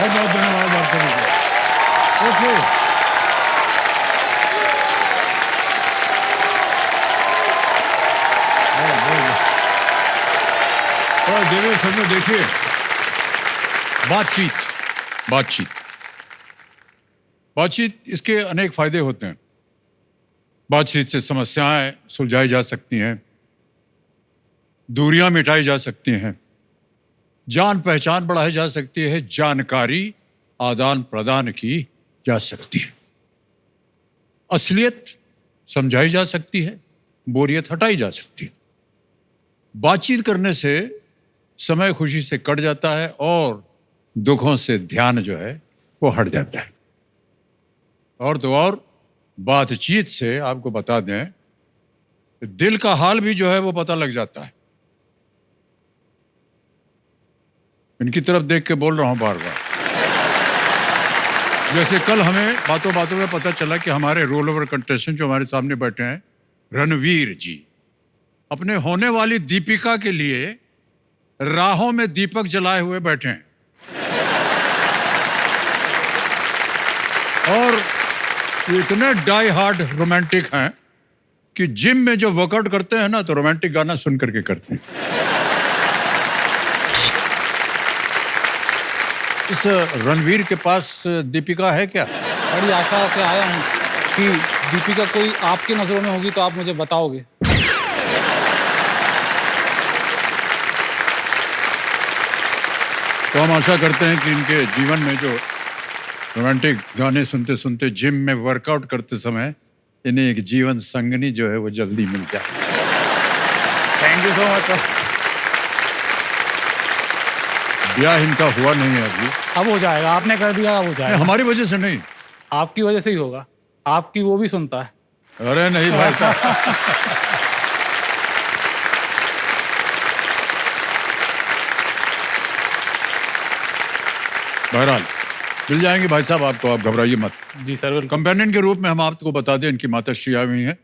बहुत बहुत धन्यवाद आप सभी को। ओके, और देवेश सर देखिए, बातचीत इसके अनेक फायदे होते हैं। बातचीत से समस्याएं सुलझाई जा सकती हैं, दूरियां मिटाई जा सकती हैं, जान पहचान बढ़ाई जा सकती है, जानकारी आदान प्रदान की जा सकती है, असलियत समझाई जा सकती है, बोरियत हटाई जा सकती है। बातचीत करने से समय खुशी से कट जाता है और दुखों से ध्यान जो है वो हट जाता है। और तो और बातचीत से आपको बता दें, दिल का हाल भी जो है वो पता लग जाता है। इनकी तरफ देख के बोल रहा हूं बार बार। जैसे कल हमें बातों बातों में पता चला कि हमारे रोल ओवर कंटेस्टेंट जो हमारे सामने बैठे हैं, रणवीर जी, अपने होने वाली दीपिका के लिए राहों में दीपक जलाए हुए बैठे हैं। और इतने डाई हार्ड रोमांटिक हैं कि जिम में जो वर्कआउट करते हैं ना, तो रोमांटिक गाना सुन करके करते हैं। इस रणवीर के पास दीपिका है क्या? बड़ी आशा से आया हूँ कि दीपिका कोई आपकी नजरों में होगी तो आप मुझे बताओगे। तो हम आशा करते हैं कि इनके जीवन में जो रोमांटिक गाने सुनते सुनते जिम में वर्कआउट करते समय इन्हें एक जीवन संगनी जो है वो जल्दी मिल जाए। Thank you so much sir. ब्याह इनका हुआ नहीं है अभी। अब हो जाएगा, आपने कर दिया, अब हो जाएगा। हमारी वजह से नहीं, आपकी वजह से ही होगा। आपकी वो भी सुनता है। अरे नहीं भाई साहब। बहरहाल मिल जाएंगे भाई साहब आपको, आप घबराइए मत। जी सर। कंपेनियन के रूप में हम आपको बता दें, इनकी माता श्री आई हुई हैं,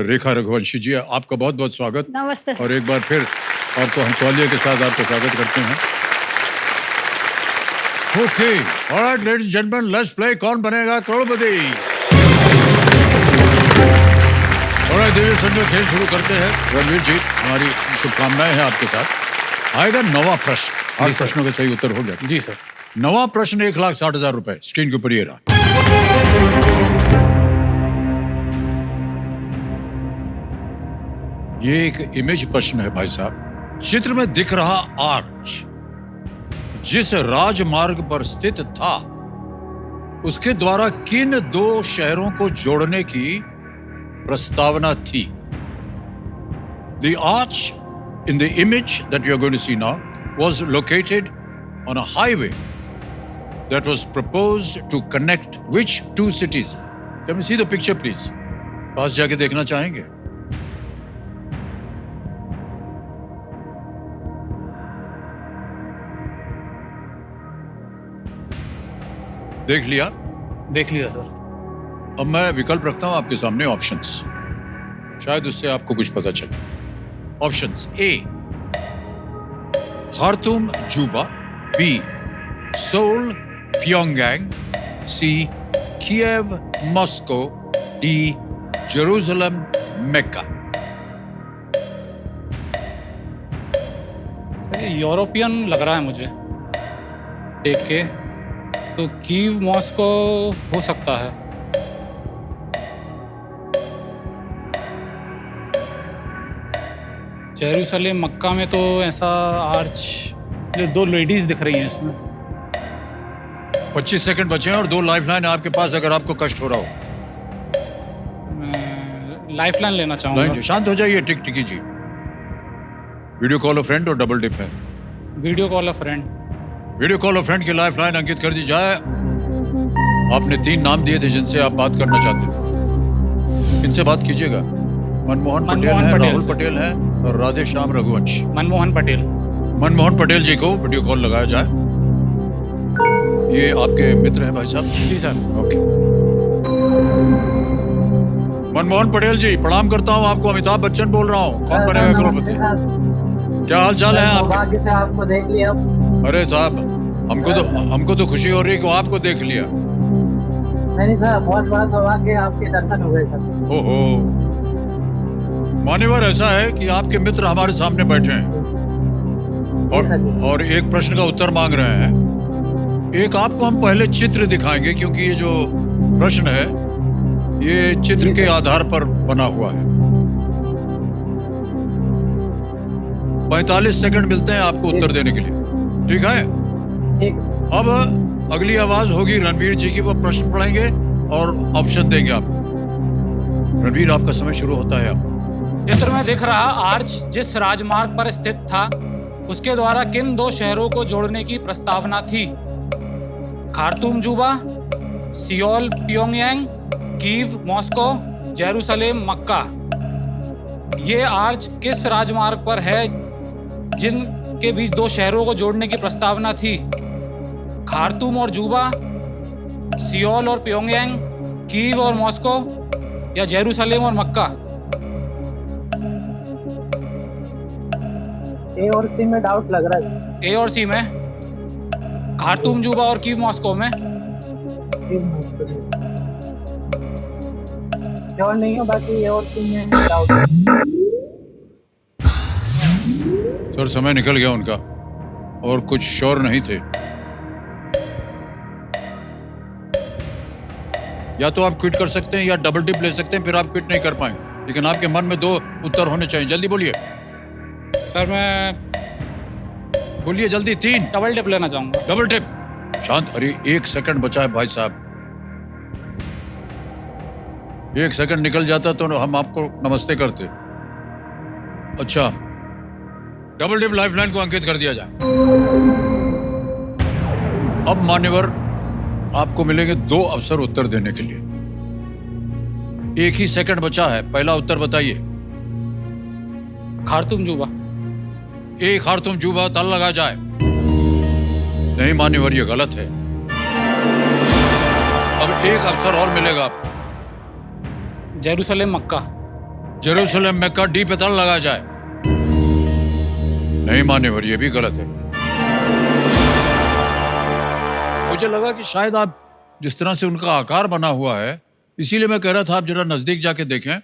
रेखा रघुवंशी जी, आपका बहुत बहुत स्वागत। नमस्ते। और एक बार फिर आपको हम तौलिया के साथ आपका स्वागत करते हैं। Okay, alright ladies and gentleman, let's play कौन बनेगा करोड़पति। ऑलराइट देवी संजय, खेल शुरू करते हैं। रणवीर जी, हमारी शुभकामनाएं हैं आपके साथ। आएगा नवा प्रश्न, 8 प्रश्नों के सही उत्तर हो गया। जी सर। नवा प्रश्न 1,60,000 रुपए। स्क्रीन के ऊपर ये रहा। ये एक इमेज प्रश्न है भाई साहब। चित्र में दिख रहा आर्च जिस राजमार्ग पर स्थित था, उसके द्वारा किन 2 शहरों को जोड़ने की प्रस्तावना थी? The arch in the image that you are going to see now was located on a highway that was proposed to connect which 2 cities? Can we see the picture please? पास जाके देखना चाहेंगे? देख लिया? देख लिया सर। अब मैं विकल्प रखता हूं आपके सामने, ऑप्शंस, शायद उससे आपको कुछ पता चले। ऑप्शंस: ए खार्तूम जूबा, बी सोल प्योंगयांग, सी कीव मॉस्को, डी जेरूसलम मक्का। सर ये यूरोपियन लग रहा है मुझे देख के, तो कीव मॉस्को हो सकता है। जेरूसलम मक्का में तो ऐसा आर्च, 2 लेडीज दिख रही हैं इसमें। 25 सेकंड बचे हैं और 2 लाइफलाइन आपके पास अगर आपको कष्ट हो रहा हो। लाइफलाइन लेना चाहूँगा। शांत हो जाइए टिक टिकी जी। वीडियो कॉल अ फ्रेंड और डबल डिप है। Video call a friend. Video call a friend की लाइफलाइन अंकित कर दी जाए। आपने 3 नाम दिए थे जिनसे आप बात करना चाहते थे, इनसे बात कीजिएगा। मनमोहन पटेल है, राहुल पटेल है और राधे श्याम रघुवंश। मनमोहन पटेल जी को वीडियो कॉल लगाया जाए। ये आपके मित्र हैं भाई साहब? जी सर। ओके। मनमोहन पटेल जी, प्रणाम करता हूँ आपको। अमिताभ बच्चन बोल रहा हूँ। कौन बनेगा करोड़पति? क्या हाल चाल है आपके? आपको देख लिया। अरे साहब, हमको तो खुशी हो रही है कि आपको देख लिया। नहीं सर, बहुत बड़ा सौभाग्य, आपके दर्शन हो गए सर। ओहो, मान्यवर ऐसा है कि आपके मित्र हमारे सामने बैठे हैं और एक प्रश्न का उत्तर मांग रहे हैं। एक आपको हम पहले चित्र दिखाएंगे क्योंकि ये जो प्रश्न है ये चित्र के आधार पर बना हुआ है। 45 सेकंड मिलते हैं आपको उत्तर देने के लिए, ठीक है? ठीक। अब अगली आवाज होगी रणवीर जी की, वो प्रश्न पढ़ेंगे और ऑप्शन देंगे आपको। रणवीर, आपका समय शुरू होता है अब। चित्र में दिख रहा आर्च जिस राजमार्ग पर स्थित था उसके द्वारा किन दो शहरों को जोड़ने की प्रस्तावना थी? Khartoum Juba, Seoul Pyongyang, Kyiv Moscow, Jerusalem Mecca. ये आर्च किस राजमार्ग पर है जिनके बीच दो शहरों को जोड़ने की प्रस्तावना थी? खार्तूम और जुबा, सियोल और प्योंगयांग, कीव और मॉस्को, या जेरूसलेम और मक्का? ए और सी में डाउट लग रहा है। ए और सी में? खार्तूम जुबा और कीव मॉस्को में? श्योर नहीं हो, बाकी ए और सी में डाउट है। सर, समय निकल गया उनका और कुछ श्योर नहीं थे। या तो आप क्विट कर सकते हैं या डबल टिप ले सकते हैं, फिर आप क्विट नहीं कर पाएंगे। लेकिन आपके मन में दो उत्तर होने चाहिए। जल्दी बोलिए सर, मैं बोलिए जल्दी। 3 डबल टिप लेना चाहूंगा। Double tip. शांत। अरे 1 सेकंड बचा है भाई साहब। 1 सेकंड निकल जाता तो हम आपको नमस्ते करते। अच्छा, डबल टिप लाइफलाइन को अंकित कर दिया जाए। अब मान्यवर, आपको मिलेंगे 2 अवसर उत्तर देने के लिए। 1 ही सेकंड बचा है। पहला उत्तर बताइए। खार्तूम जुबा। एक खार्तूम जुबा, ताला लगा जाए। नहीं मान्यवर, ये गलत है। अब 1 अवसर और मिलेगा आपको। जेरूसलेम मक्का। जेरूसलेम मक्का, डी पे ताला लगा जाए। नहीं मान्यवर, ये भी गलत है। मुझे लगा कि शायद आप जिस तरह से उनका आकार बना हुआ है, इसीलिए मैं कह रहा था आप जरा नजदीक जाके देखें।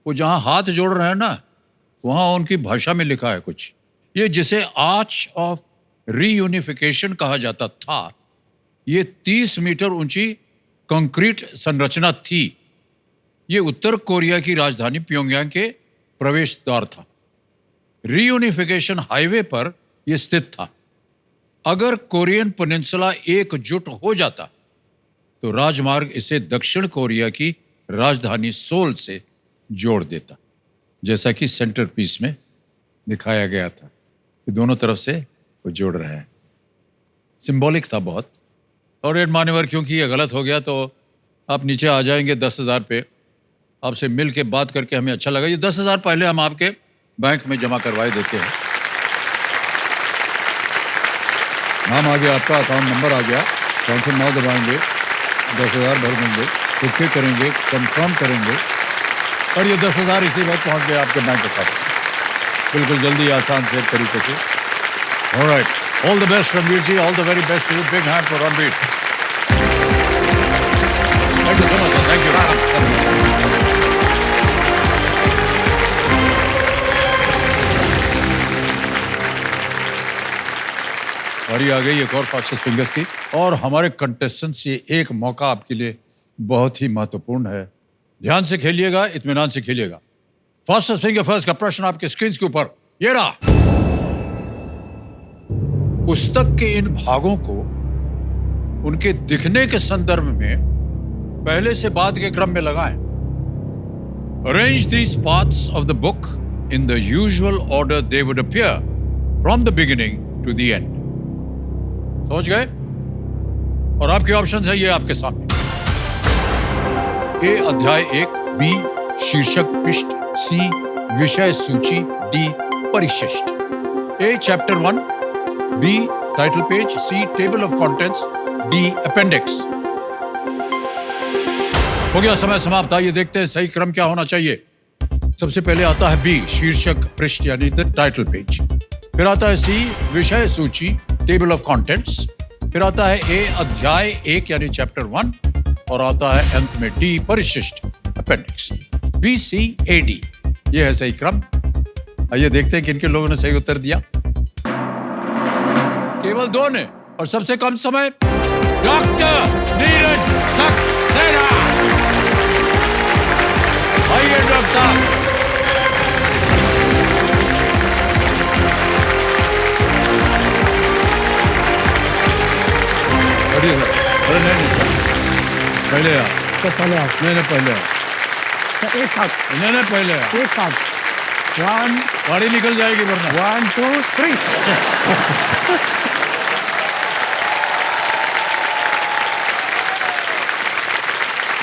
वो जहां हाथ जोड़ रहे हैं ना, वहां उनकी भाषा में लिखा है कुछ। ये जिसे आर्च ऑफ रीयूनिफिकेशन कहा जाता था, ये 30 मीटर ऊंची कंक्रीट संरचना थी। ये उत्तर कोरिया की राजधानी प्योंगयांग के प्रवेश द्वार था। रीयूनिफिकेशन हाईवे पर यह स्थित था। अगर कोरियन पेनिनसुला एकजुट हो जाता तो राजमार्ग इसे दक्षिण कोरिया की राजधानी सोल से जोड़ देता, जैसा कि सेंटर पीस में दिखाया गया था कि दोनों तरफ से वो जोड़ रहे हैं। सिंबॉलिक था बहुत। और रेड मान्यवर, क्योंकि ये गलत हो गया तो आप नीचे आ जाएंगे 10,000 पे। आपसे मिल के बात करके हमें अच्छा लगा। ये 10,000 पहले हम आपके बैंक में जमा करवाए देते हैं। नाम आ गया आपका, अकाउंट नंबर आ गया, कैंसिल नाउ दबाएंगे, 10,000 भर देंगे, ओके करेंगे, कंफर्म करेंगे और ये 10,000 इसी वक्त पहुंच गए आपके बैंक खाते। बिल्कुल जल्दी, आसान से तरीके से। Alright, all the best Ranveer ji, all the very best to you. Big hand for Ranveer. Thank you so much, thank you. बारी आ गई एक और फास्टेस्ट फिंगर्स की, और हमारे कंटेस्टेंट्स, ये एक मौका आपके लिए बहुत ही महत्वपूर्ण है। ध्यान से खेलिएगा, इत्मीनान से खेलिएगा। फास्टेस्ट फिंगर फर्स्ट का प्रश्न आपके स्क्रीन के ऊपर ये रहा। पुस्तक के इन भागों को उनके दिखने के संदर्भ में पहले से बाद के क्रम में लगाएं। Arrange these parts of the book in the usual order they would appear from the beginning to the end. समझ गए? और आपके ऑप्शंस है ये आपके सामने। ए अध्याय 1, बी शीर्षक पृष्ठ, सी विषय सूची, डी परिशिष्ट। A chapter 1, B title page, C table of contents, D appendix. हो गया समय समाप्त। आइए देखते हैं सही क्रम क्या होना चाहिए। सबसे पहले आता है बी शीर्षक पृष्ठ यानी द टाइटल पेज, फिर आता है सी विषय सूची टेबल ऑफ कंटेंट्स, फिर आता है ए अध्याय 1 यानी चैप्टर 1 और आता है अंत में डी परिशिष्ट अपेंडिक्स BCAD। ये है सही क्रम। आइए देखते हैं किन किन लोगों ने सही उत्तर दिया। केवल 2 ने और सबसे कम समय डॉक्टर नीरज सक्सेना। आइए डॉक्टर साहब। अरे नहीं पहले आ। तो पहले आप नहीं पहले आ। एक साथ नहीं पहले आ। एक साथ 1 गाड़ी निकल जाएगी वरना। 1 2 3।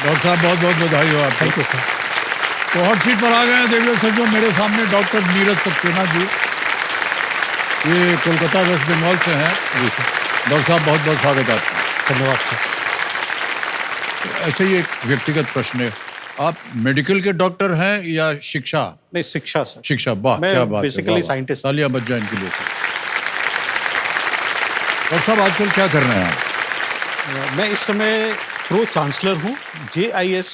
डॉक्टर साहब बहुत बहुत बधाई हो आपको। Thank you sir. तो हॉट सीट पर आ गए हैं देखिए सर, जो मेरे सामने डॉक्टर नीरज सक्सेना जी, ये कोलकाता वेस्ट बंगाल से हैं। जी सर, डॉक्टर साहब बहुत बहुत स्वागत है आपका। धन्यवाद सर। ऐसे ही एक व्यक्तिगत प्रश्न है, आप मेडिकल के डॉक्टर हैं या शिक्षा? नहीं, शिक्षा सर। शिक्षा, वाह मैं क्या बात है। basically वाह, वाह। scientist। तालियां बज जाए इनके लिए सर। डॉक्टर साहब आजकल क्या कर रहे हैं आप? मैं इस समय प्रो चांसलर हूँ JIS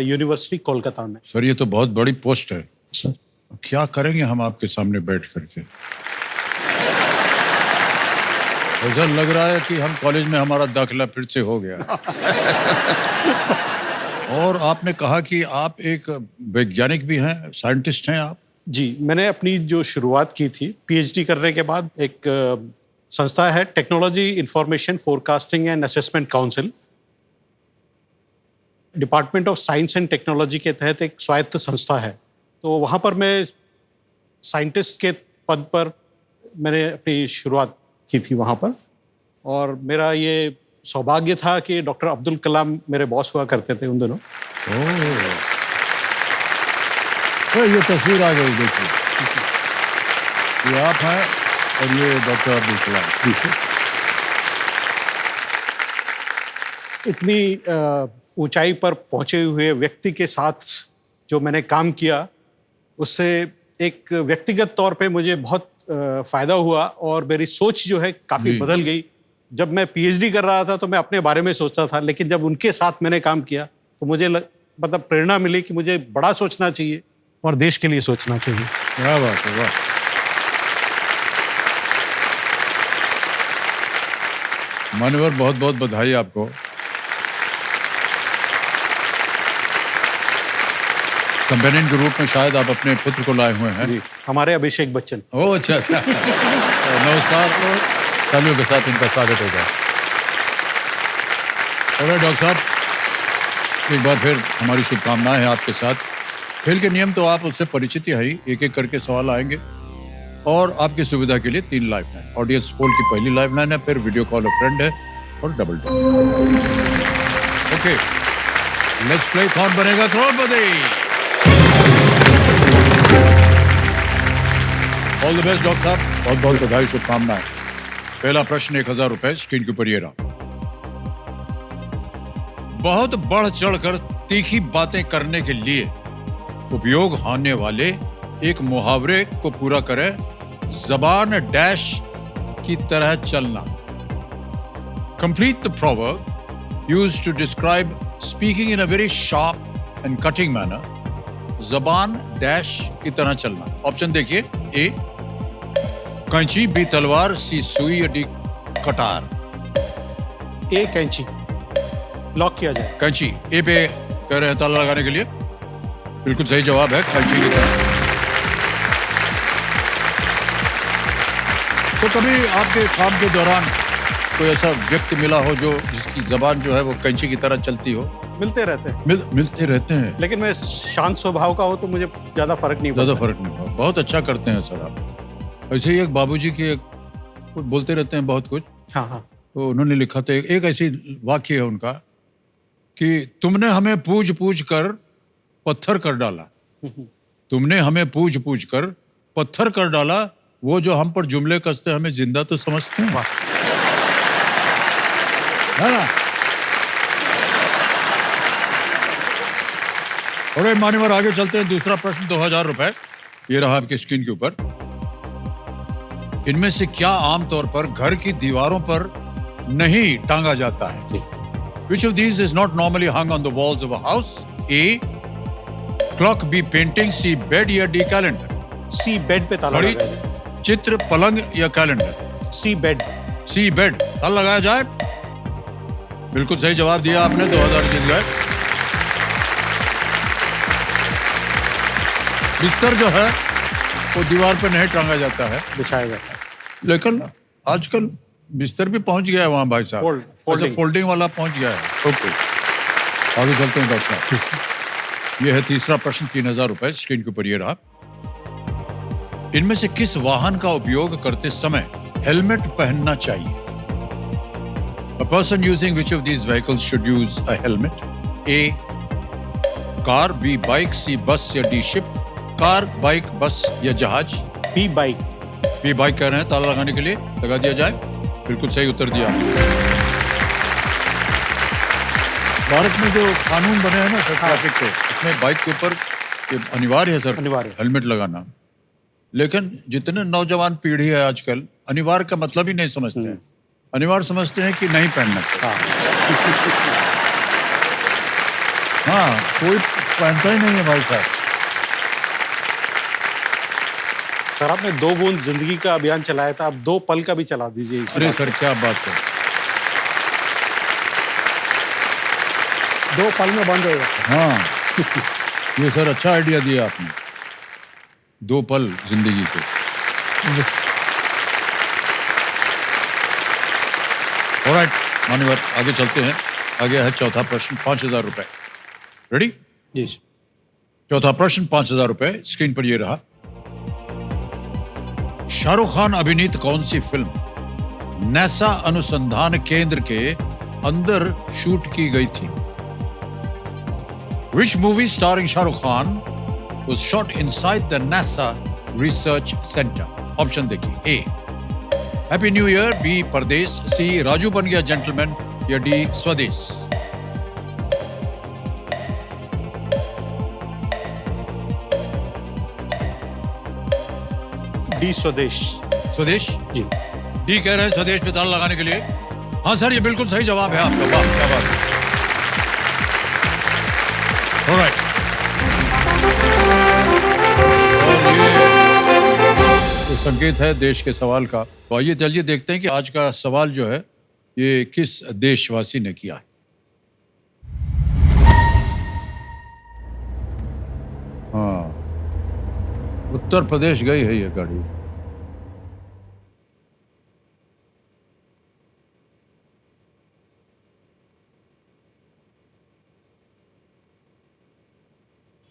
यूनिवर्सिटी कोलकाता में। सर ये तो बहुत बड़ी पोस्ट है सर क्या करेंगे हम आपके सामने बैठ करके? ऐसा लग रहा है कि हम कॉलेज में हमारा दाखिला फिर से हो गया। और आपने कहा कि आप एक वैज्ञानिक भी हैं, साइंटिस्ट हैं आप। जी, मैंने अपनी जो शुरुआत की थी PhD करने के बाद, एक संस्था है technology information forecasting and assessment council, department of science and technology के तहत एक स्वायत्त संस्था है। तो वहाँ पर मैं साइंटिस्ट के पद पर मैंने अपनी शुरुआत की थी वहाँ पर, और मेरा ये सौभाग्य था कि डॉक्टर अब्दुल कलाम मेरे बॉस हुआ करते थे उन दिनों। तो ये तस्वीर आ गई देखिए, ये आप हैं और ये डॉक्टर अब्दुल कलाम। जी सर। इतनी ऊंचाई पर पहुंचे हुए व्यक्ति के साथ जो मैंने काम किया, उससे एक व्यक्तिगत तौर पे मुझे बहुत फ़ायदा हुआ और मेरी सोच जो है काफ़ी बदल गई। जब मैं PhD कर रहा था तो मैं अपने बारे में सोचता था, लेकिन जब उनके साथ मैंने काम किया तो मुझे मतलब प्रेरणा मिली कि मुझे बड़ा सोचना चाहिए और देश के लिए सोचना चाहिए। क्या बात है, वाह। मान्यवर बहुत बहुत बधाई आपको। कंपेनियन के रूप में शायद आप अपने पुत्र को लाए हुए हैं। जी, हमारे अभिषेक बच्चन। ओह अच्छा अच्छा। नमस्कार, तालियों के साथ इनका स्वागत होगा। और डॉक्टर साहब, एक बार फिर हमारी शुभकामनाएं हैं आपके साथ। खेल के नियम तो आप उससे परिचित ही है, एक एक करके सवाल आएंगे और आपकी सुविधा के लिए 3 लाइफ लाइन। ऑडियंस पोल की पहली लाइफ लाइन है, फिर वीडियो कॉल अ फ्रेंड है और double top. Okay, let's play कौन बनेगा करोड़पति। ऑल द बेस्ट डॉक्टर साहब, बहुत बहुत बधाई, शुभकामनाएं। पहला प्रश्न 1000 रुपए स्क्रीन के ऊपर ये रहा। बहुत बढ़ चढ़कर तीखी बातें करने के लिए उपयोग होने वाले एक मुहावरे को पूरा करें। जबान डैश की तरह चलना। Complete the proverb used to describe speaking in a very sharp and cutting manner. जबान डैश की तरह चलना। ऑप्शन देखिए, ए कैंची, बी तलवार, सी सुई, डी कटार। ए कैंची। लॉक किया जाए। कैंची। ए पे कह रहे हैं ताला लगाने के लिए। बिल्कुल सही जवाब है, कैंची की तरह। तो कभी आपके काम के दौरान कोई ऐसा व्यक्ति मिला हो जो जिसकी जबान जो है वो कैंची की तरह चलती हो? मिलते रहते हैं। मिलते रहते हैं, लेकिन मैं शांत स्वभाव का हूँ तो मुझे ज्यादा फर्क नहीं ज्यादा पड़ता। फर्क नहीं पड़ा। बहुत अच्छा करते हैं सर आप। ऐसे ही एक बाबूजी की कुछ बोलते रहते हैं बहुत कुछ। हाँ हाँ। तो उन्होंने लिखा था, एक ऐसी वाक्य है उनका कि तुमने हमें पूछ पूछ कर पत्थर कर डाला। तुमने हमें पूछ पूछ कर पत्थर कर डाला। वो जो हम पर जुमले कसते हमें जिंदा तो समझते हैं, है ना? और मान्यवर आगे चलते हैं। दूसरा प्रश्न 2000 रुपए ये रहा आपकी स्क्रीन के ऊपर। इनमें से क्या आमतौर पर घर की दीवारों पर नहीं टांगा जाता है? Which of these is not normally hung on the walls of a house? A. Clock, B. Painting, C. Bed या D. Calendar? सी बेड पे ताला घड़ी, लगाया जाए। चित्र, पलंग या कैलेंडर? सी बेड। सी बेड, ताला लगाया जाए। बिल्कुल सही जवाब दिया आपने, 2000 जीत गए। बिस्तर जो है वो दीवार पे नहीं टांगा जाता है, बिछाया जाता है। लेकिन आजकल बिस्तर भी पहुंच गया है वहां भाई साहब। फोल्डिंग फोल्डिंग वाला पहुंच गया है। ओके, आगे चलते हैं डॉक्टर साहब। ये है तीसरा प्रश्न, 3000 रुपए स्क्रीन के ऊपर ये रहा। इनमें से किस वाहन का उपयोग करते समय हेलमेट पहनना चाहिए? A person using which of these vehicles should use a helmet? A. Car, B. Bike, C. बस या D. शिप? कार, बाइक, बस या जहाज? B bike. B. बाइक कह रहे हैं, ताला लगाने के लिए लगा दिया जाए। बिल्कुल सही उत्तर दिया। भारत में जो कानून बने हैं ना सर ट्रैफिक के, उसमें बाइक के ऊपर ये अनिवार्य है सर, अनिवार्य। हेलमेट लगाना। लेकिन जितने नौजवान पीढ़ी है आजकल अनिवार्य का मतलब ही नहीं समझते हैं। अनिवार्य समझते हैं कि नहीं पहनना चाहिए। हाँ, कोई पहनता ही नहीं है भाई साहब। सर आपने 2 बूंद जिंदगी का अभियान चलाया था, आप 2 पल का भी चला दीजिए। अरे सर क्या बात है, 2 पल में बंद होगा। हाँ ये सर अच्छा आइडिया दिया आपने, 2 पल जिंदगी के। ऑलराइट मान्यवर, आगे चलते हैं। आगे है चौथा प्रश्न, 5000 रुपए। रेडी? जी। चौथा प्रश्न, 5000 रुपए स्क्रीन पर ये रहा। शाहरुख खान अभिनीत कौन सी फिल्म नासा अनुसंधान केंद्र के अंदर शूट की गई थी? Which movie starring Shahrukh Khan was shot inside the NASA Research Center? Option देखिए। A. Happy new year, B. परदेश, C. राजू बन गया जेंटलमैन या D. स्वदेश? डी स्वदेश। स्वदेश जी। डी कह रहे हैं स्वदेश पे ताला लगाने के लिए। हाँ सर, ये बिल्कुल सही जवाब है आपका। वाह क्या बात है। ऑलराइट, और ये संकेत है देश के सवाल का। तो आइए चलिए देखते हैं कि आज का सवाल जो है ये किस देशवासी ने किया है। हाँ, उत्तर प्रदेश गई है ये गाड़ी।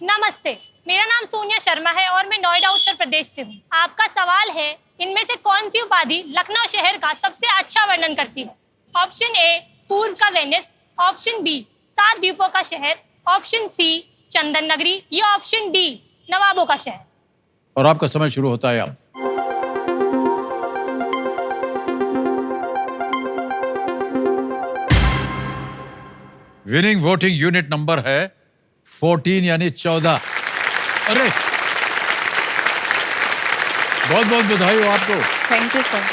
नमस्ते, मेरा नाम सोनिया शर्मा है और मैं नोएडा उत्तर प्रदेश से हूँ। आपका सवाल है, इनमें से कौन सी उपाधि लखनऊ शहर का सबसे अच्छा वर्णन करती है? ऑप्शन ए पूर्व का वेनिस, ऑप्शन बी 7 द्वीपों का शहर, ऑप्शन सी चंदन नगरी या ऑप्शन डी नवाबों का शहर। और आपका समय शुरू होता है अब। विनिंग वोटिंग यूनिट नंबर है 14 यानी 14। अरे बहुत बहुत बधाई हो आपको। Thank you sir.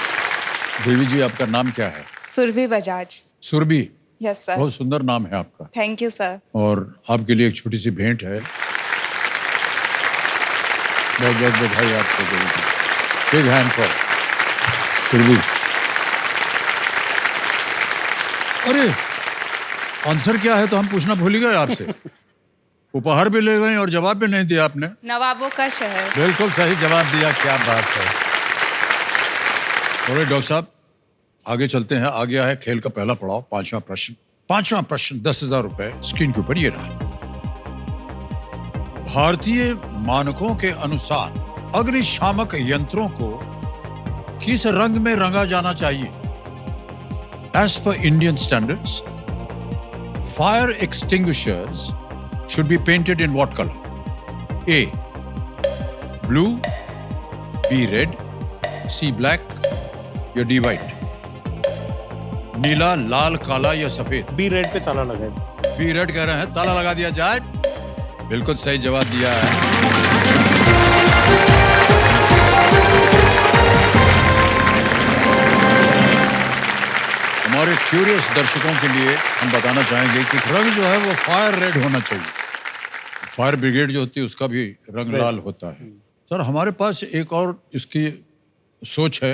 Devi ji, आपका नाम क्या है? सुरभि बजाज। Surabhi, yes sir. बहुत सुंदर नाम है आपका। Thank you sir. और आपके लिए एक छोटी सी भेंट है। बहुत बहुत बधाई आपको Devi ji. Big hand for Surabhi. अरे आंसर क्या है तो हम पूछना भूल ही गए आपसे। उपहार भी ले गए और जवाब भी नहीं दिया आपने। नवाबों का शहर। बिल्कुल सही जवाब दिया, क्या बात है। और डॉक्टर साहब आगे चलते हैं। आ गया है खेल का पहला पड़ाव, 5वां प्रश्न। 5वां प्रश्न 10,000 रुपए स्क्रीन के ऊपर ये रहा। भारतीय मानकों के अनुसार अग्निशामक यंत्रों को किस रंग में रंगा जाना चाहिए? As per Indian standards, fire extinguishers should be painted in what color? A. Blue, B. Red, C. Black या D. White? नीला, लाल, काला या सफेद? बी रेड पे ताला लगाए। बी रेड कह रहे हैं, ताला लगा दिया जाए। बिल्कुल सही जवाब दिया है। हमारे क्यूरियस दर्शकों के लिए हम बताना चाहेंगे कि रंग जो है वो फायर रेड होना चाहिए। फायर ब्रिगेड जो होती है उसका भी रंग लाल होता है। सर हमारे पास एक और इसकी सोच है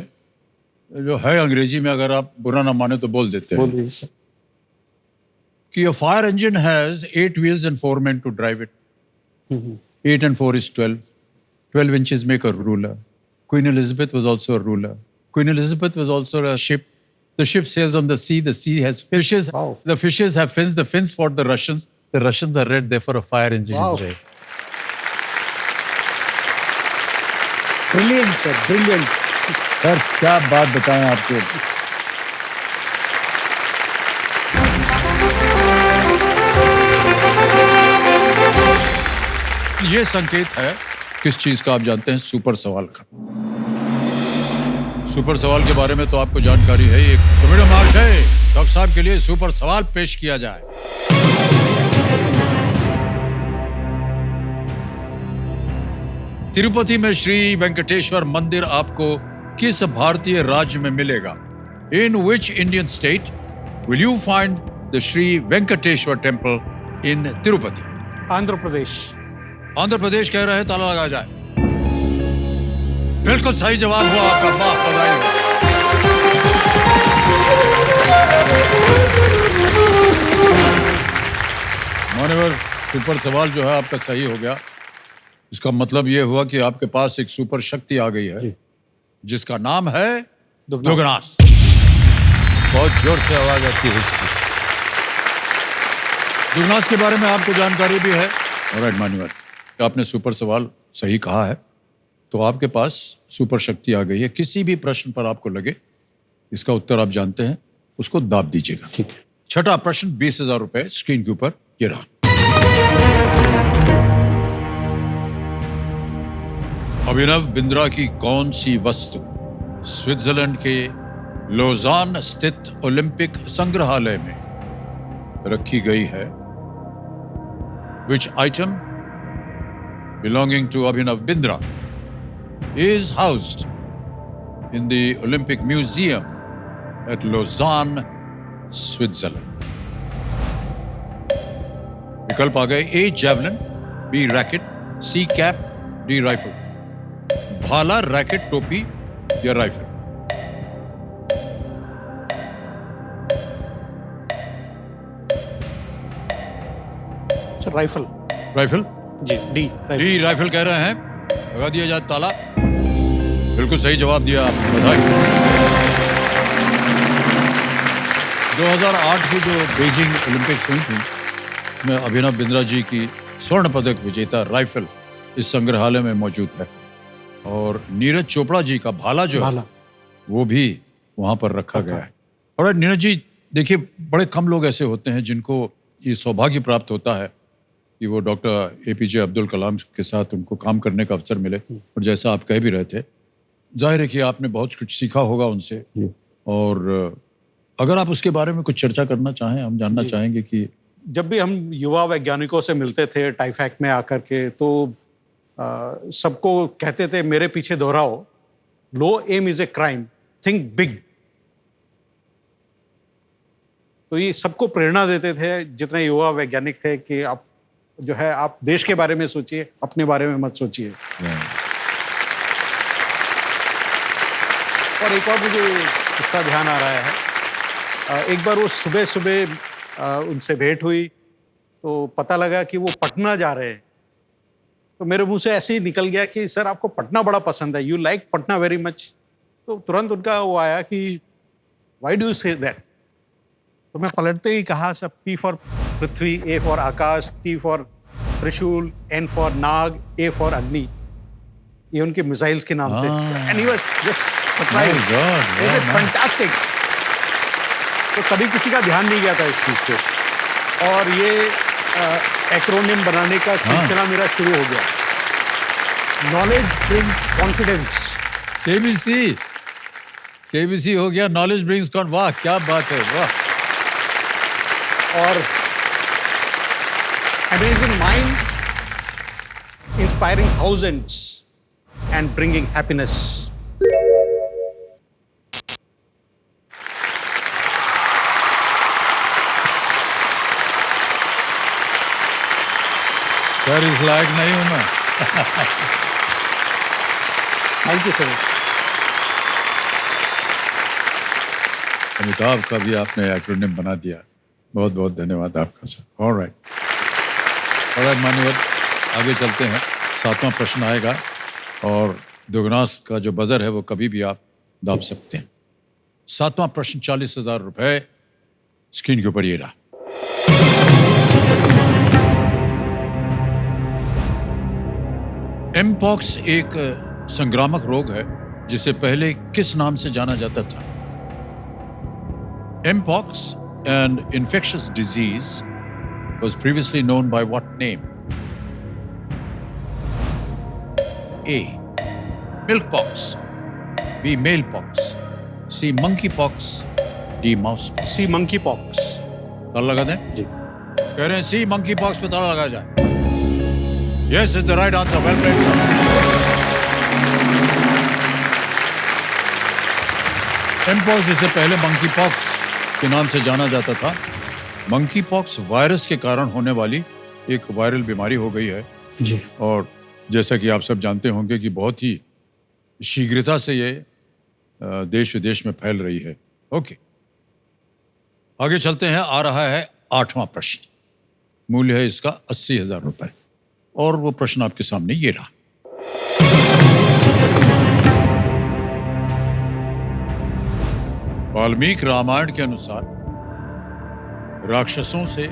जो है अंग्रेजी में, अगर आप बुरा ना माने तो बोल देते हैं बोलिए सर। कि a fire engine has 8 wheels and 4 men to drive it. 8 and 4 is 12. 12 inches make a ruler. Queen Elizabeth was also a ruler. Queen Elizabeth was also a ship. The ship sails on the sea. The sea has fishes. Wow. The fishes have fins. The fins fought the Russians. The Russians are red. Therefore, a fire engine Wow. is red. Brilliant sir, brilliant. Sir क्या बात बताएं आपको। ये संकेत है किस चीज का, आप जानते हैं? सुपर सवाल का। सुपर सवाल के बारे में तो आपको जानकारी है। एक कमेडी मार्च है, डॉक्टर साहब के लिए सुपर सवाल पेश किया जाए। तिरुपति में श्री वेंकटेश्वर मंदिर आपको किस भारतीय राज्य में मिलेगा? In which Indian state will you find the Shri Venkateswara temple in Tirupati? Andhra Pradesh. Andhra Pradesh कह रहे हैं, ताला लगाया जाए। बिल्कुल सही जवाब हुआ आपका, वाह बधाई हो। मान्यवर, सुपर सवाल जो है आपका सही हो गया। इसका मतलब ये हुआ कि आपके पास एक सुपर शक्ति आ गई है जिसका नाम है दुगनास। बहुत जोर से आवाज आती है इसकी। दुगनास के बारे में आपको जानकारी भी है। ऑलराइट मान्यवर, आपने सुपर सवाल सही कहा है तो आपके पास सुपर शक्ति आ गई है। किसी भी प्रश्न पर आपको लगे इसका उत्तर आप जानते हैं, उसको दाब दीजिएगा। ठीक है। छठा प्रश्न 20,000 रुपए स्क्रीन के ऊपर ये रहा। अभिनव बिंद्रा की कौन सी वस्तु स्विट्जरलैंड के लोजान स्थित ओलंपिक संग्रहालय में रखी गई है? Which item belonging to Abhinav Bindra is housed in the Olympic Museum at Lausanne, Switzerland? विकल्प आ गए। A. Javelin, B. Racket, C. Cap, D. Rifle। भाला, रैकेट, टोपी या राइफल? Sir rifle. राइफल? जी, डी डी राइफल कह रहे हैं। लगा दिया जाए ताला। बिल्कुल सही जवाब दिया आपने, बधाई। 2008 की जो बीजिंग ओलंपिक्स हुई थी उसमें अभिनव बिंद्रा जी की स्वर्ण पदक विजेता राइफल इस संग्रहालय में मौजूद है। और नीरज चोपड़ा जी का भाला जो है वो भी वहां पर रखा गया है। और नीरज जी देखिए, बड़े कम लोग ऐसे होते हैं जिनको ये सौभाग्य प्राप्त होता है कि वो डॉक्टर APJ अब्दुल कलाम के साथ उनको काम करने का अवसर मिले। और जैसा आप कह भी रहे थे, जाहिर है कि आपने बहुत कुछ सीखा होगा उनसे। और अगर आप उसके बारे में कुछ चर्चा करना चाहें, हम जानना चाहेंगे कि जब भी हम युवा वैज्ञानिकों से मिलते थे टाइफैक में आकर के, तो सबको कहते थे मेरे पीछे दोहराओ, low aim is a crime, think big. तो ये सबको प्रेरणा देते थे जितने युवा वैज्ञानिक थे कि आप जो है आप देश के बारे में सोचिए, अपने बारे में मत सोचिए। और एक और मुझे किस्सा ध्यान आ रहा है। एक बार वो सुबह सुबह उनसे भेंट हुई तो पता लगा कि वो पटना जा रहे हैं। तो मेरे मुंह से ऐसे ही निकल गया कि सर आपको पटना बड़ा पसंद है, you like Patna very much. तो तुरंत उनका वो आया कि why do you say that? तो मैं पलटते ही कहा सब, P for Prithvi, A for Akash, T for त्रिशूल, N for Nag, A for अग्नि। ये उनके मिसाइल्स के नाम थे। And he was just surprised, it is fantastic. तो कभी किसी का ध्यान नहीं गया था इस चीज पे, और ये एक्रोनिम बनाने का सिलसिला मेरा शुरू हो गया। Knowledge brings confidence. KBC हो गया, नॉलेज ब्रिंग्स कॉन। वाह क्या बात है, वाह। और amazing mind, inspiring thousands and bringing happiness. 20,000 sir इस लायक नहीं हूं मैं। Thank you sir. अमिताभ का भी आपने एक्रोनिम बना दिया, बहुत बहुत धन्यवाद आपका सर। ऑलराइट मान्यवर, आगे चलते हैं। 7वां प्रश्न आएगा और दुगनास का जो बजर है वो कभी भी आप दाब सकते हैं। 7वां प्रश्न 40,000 रुपए स्क्रीन के ऊपर ये रहा। एमपॉक्स एक संक्रामक रोग है जिसे पहले किस नाम से जाना जाता था? Mpox, an infectious disease, was previously known by what name? A. Milkpox. B. Malepox. C. Monkeypox. D. Mousepox. C monkey pox. ताला लगा दें? जी। कह रहे हैं सी monkeypox पे ताला लगाया जाए। Yes, is the right answer. Well played, sir. Mpox जिसे पहले monkeypox के नाम से जाना जाता था। मंकी पॉक्स वायरस के कारण होने वाली एक वायरल बीमारी हो गई है जी। और जैसा कि आप सब जानते होंगे कि बहुत ही शीघ्रता से ये देश विदेश में फैल रही है। ओके, आगे चलते हैं। आ रहा है 8वां प्रश्न। मूल्य है इसका 80,000 रुपए और वो प्रश्न आपके सामने ये रहा। वाल्मीकि रामायण के अनुसार राक्षसों से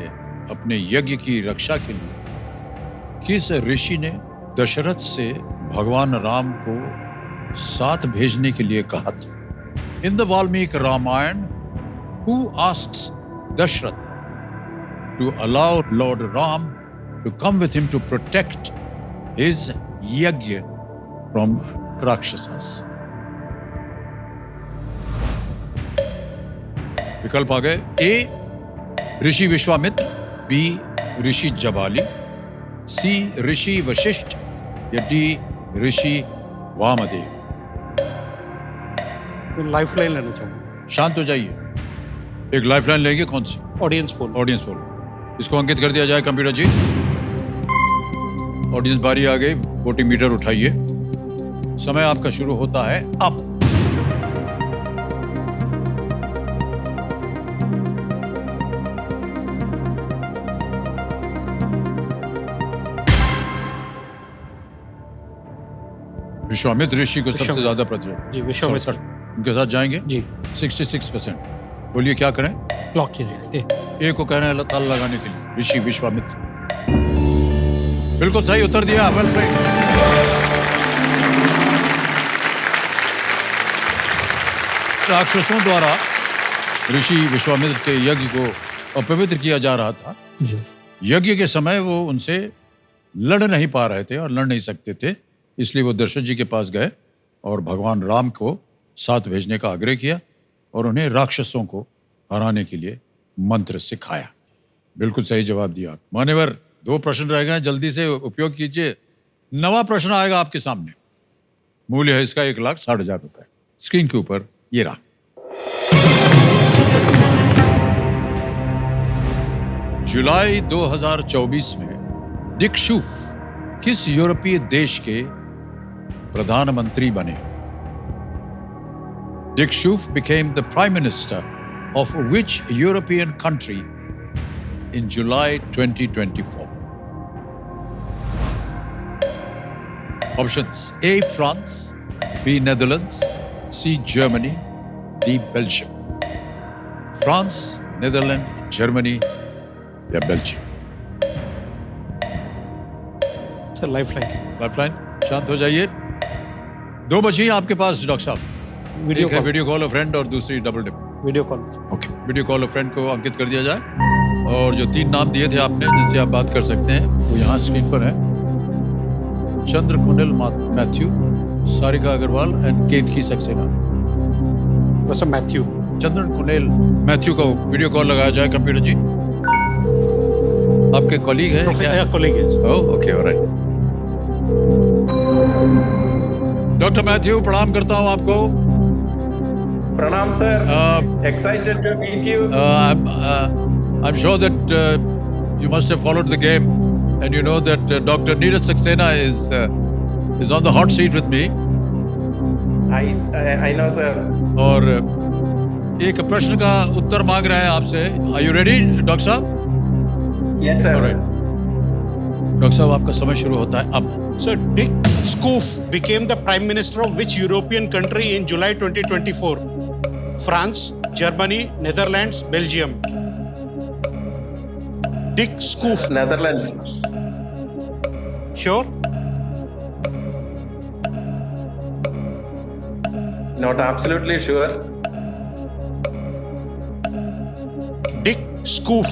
अपने यज्ञ की रक्षा के लिए किस ऋषि ने दशरथ से भगवान राम को साथ भेजने के लिए कहा था? In the Valmiki Ramayana, who asks Dasharatha to allow lord Ram to come with him to protect his yagna from rakshasas? विकल्प आ गए। A Rishi Vishwamitra, B Rishi Jabali, C Rishi Vashishtha या D Rishi Vamadeva. Lifeline लेना चाहूँगा। शांत हो जाइए। एक लाइफलाइन लेंगे, कौन सी? Audience poll. Audience poll. इसको अंकित कर दिया जाए कंप्यूटर जी। ऑडियंस बारी आ गई, वोटिंग मीटर उठाइए। समय आपका शुरू होता है अब। विश्वामित्र ऋषि को सबसे ज्यादा प्रतिशत। जी, विश्वामित्र। 67 उनके साथ जाएंगे जी। 66%। बोलिए क्या करें? लॉक कीजिए। ए को कह रहे हैं ताला लगाने के लिए ऋषि विश्वामित्र। बिल्कुल सही उत्तर दिया। Well played. राक्षसों द्वारा ऋषि विश्वामित्र के यज्ञ को अपवित्र किया जा रहा था। यज्ञ के समय वो उनसे लड़ नहीं पा रहे थे और लड़ नहीं सकते थे, इसलिए वो दशरथ जी के पास गए और भगवान राम को साथ भेजने का आग्रह किया और उन्हें राक्षसों को हराने के लिए मंत्र सिखाया। बिल्कुल सही जवाब दिया। मान्यवर, 2 प्रश्न रह गए, जल्दी से उपयोग कीजिए। 9वां प्रश्न आएगा आपके सामने। मूल्य है इसका 1,60,000 रुपए। स्क्रीन के ऊपर ये रहा। जुलाई 2024 में डिक शूफ किस यूरोपीय देश के प्रधानमंत्री बने? Dick Schoof became the Prime Minister of which European country in July 2024? Options: A. France, B. Netherlands, C. Germany, D. Belgium. France, Netherlands, Germany या Belgium? लाइफलाइन। शांत हो जाइए। 2 बची हैं आपके पास डॉक्टर साहब। एक है वीडियो कॉल अ फ्रेंड और दूसरी double dip. Video call. Okay, video call a friend को अंकित कर दिया जाए और जो 3 नाम दिए थे आपने जिनसे आप बात कर सकते हैं वो यहाँ स्क्रीन पर है। चंद्र कुनिल मैथ्यू, सारिका अग्रवाल एंड केतकी सक्सेना। वैसे मैथ्यू। चंद्र कुनिल मैथ्यू का वीडियो कॉल लगाया जाए कंप्यूटर जी। आपके कॉलीग है क्या? कॉलीग है। Oh okay, alright. Doctor Matthew, प्रणाम करता हूं आपको। प्रणाम sir. Excited to meet you. I'm sure that you must have followed the game and you know that Dr. Neeraj Saxena is on the hot seat with me. I know, sir. और एक प्रश्न का उत्तर मांग रहे हैं आपसे. Are you ready, doctor साहब? Yes, sir. Alright. Doctor साहब आपका समय शुरू होता है अब. Sir, Dick Schoof became the Prime Minister of which European country in July 2024? France, Germany, Netherlands, Belgium. Dick Schoof. Netherlands. Sure? Not absolutely sure. Dick Schoof.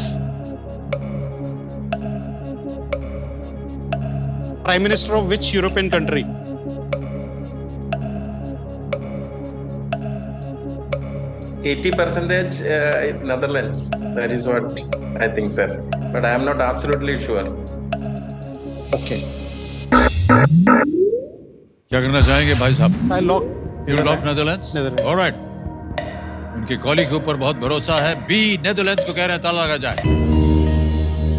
Prime Minister of which European country? %80 Netherlands. That is what I think, sir. But I am not absolutely sure. Okay. क्या करना चाहेंगे भाई साहब? I lock. You lock Netherlands? Netherlands. All right. उनके colleague के ऊपर बहुत भरोसा है. बी नेदरलैंड्स को कह रहे हैं ताला लगा जाए.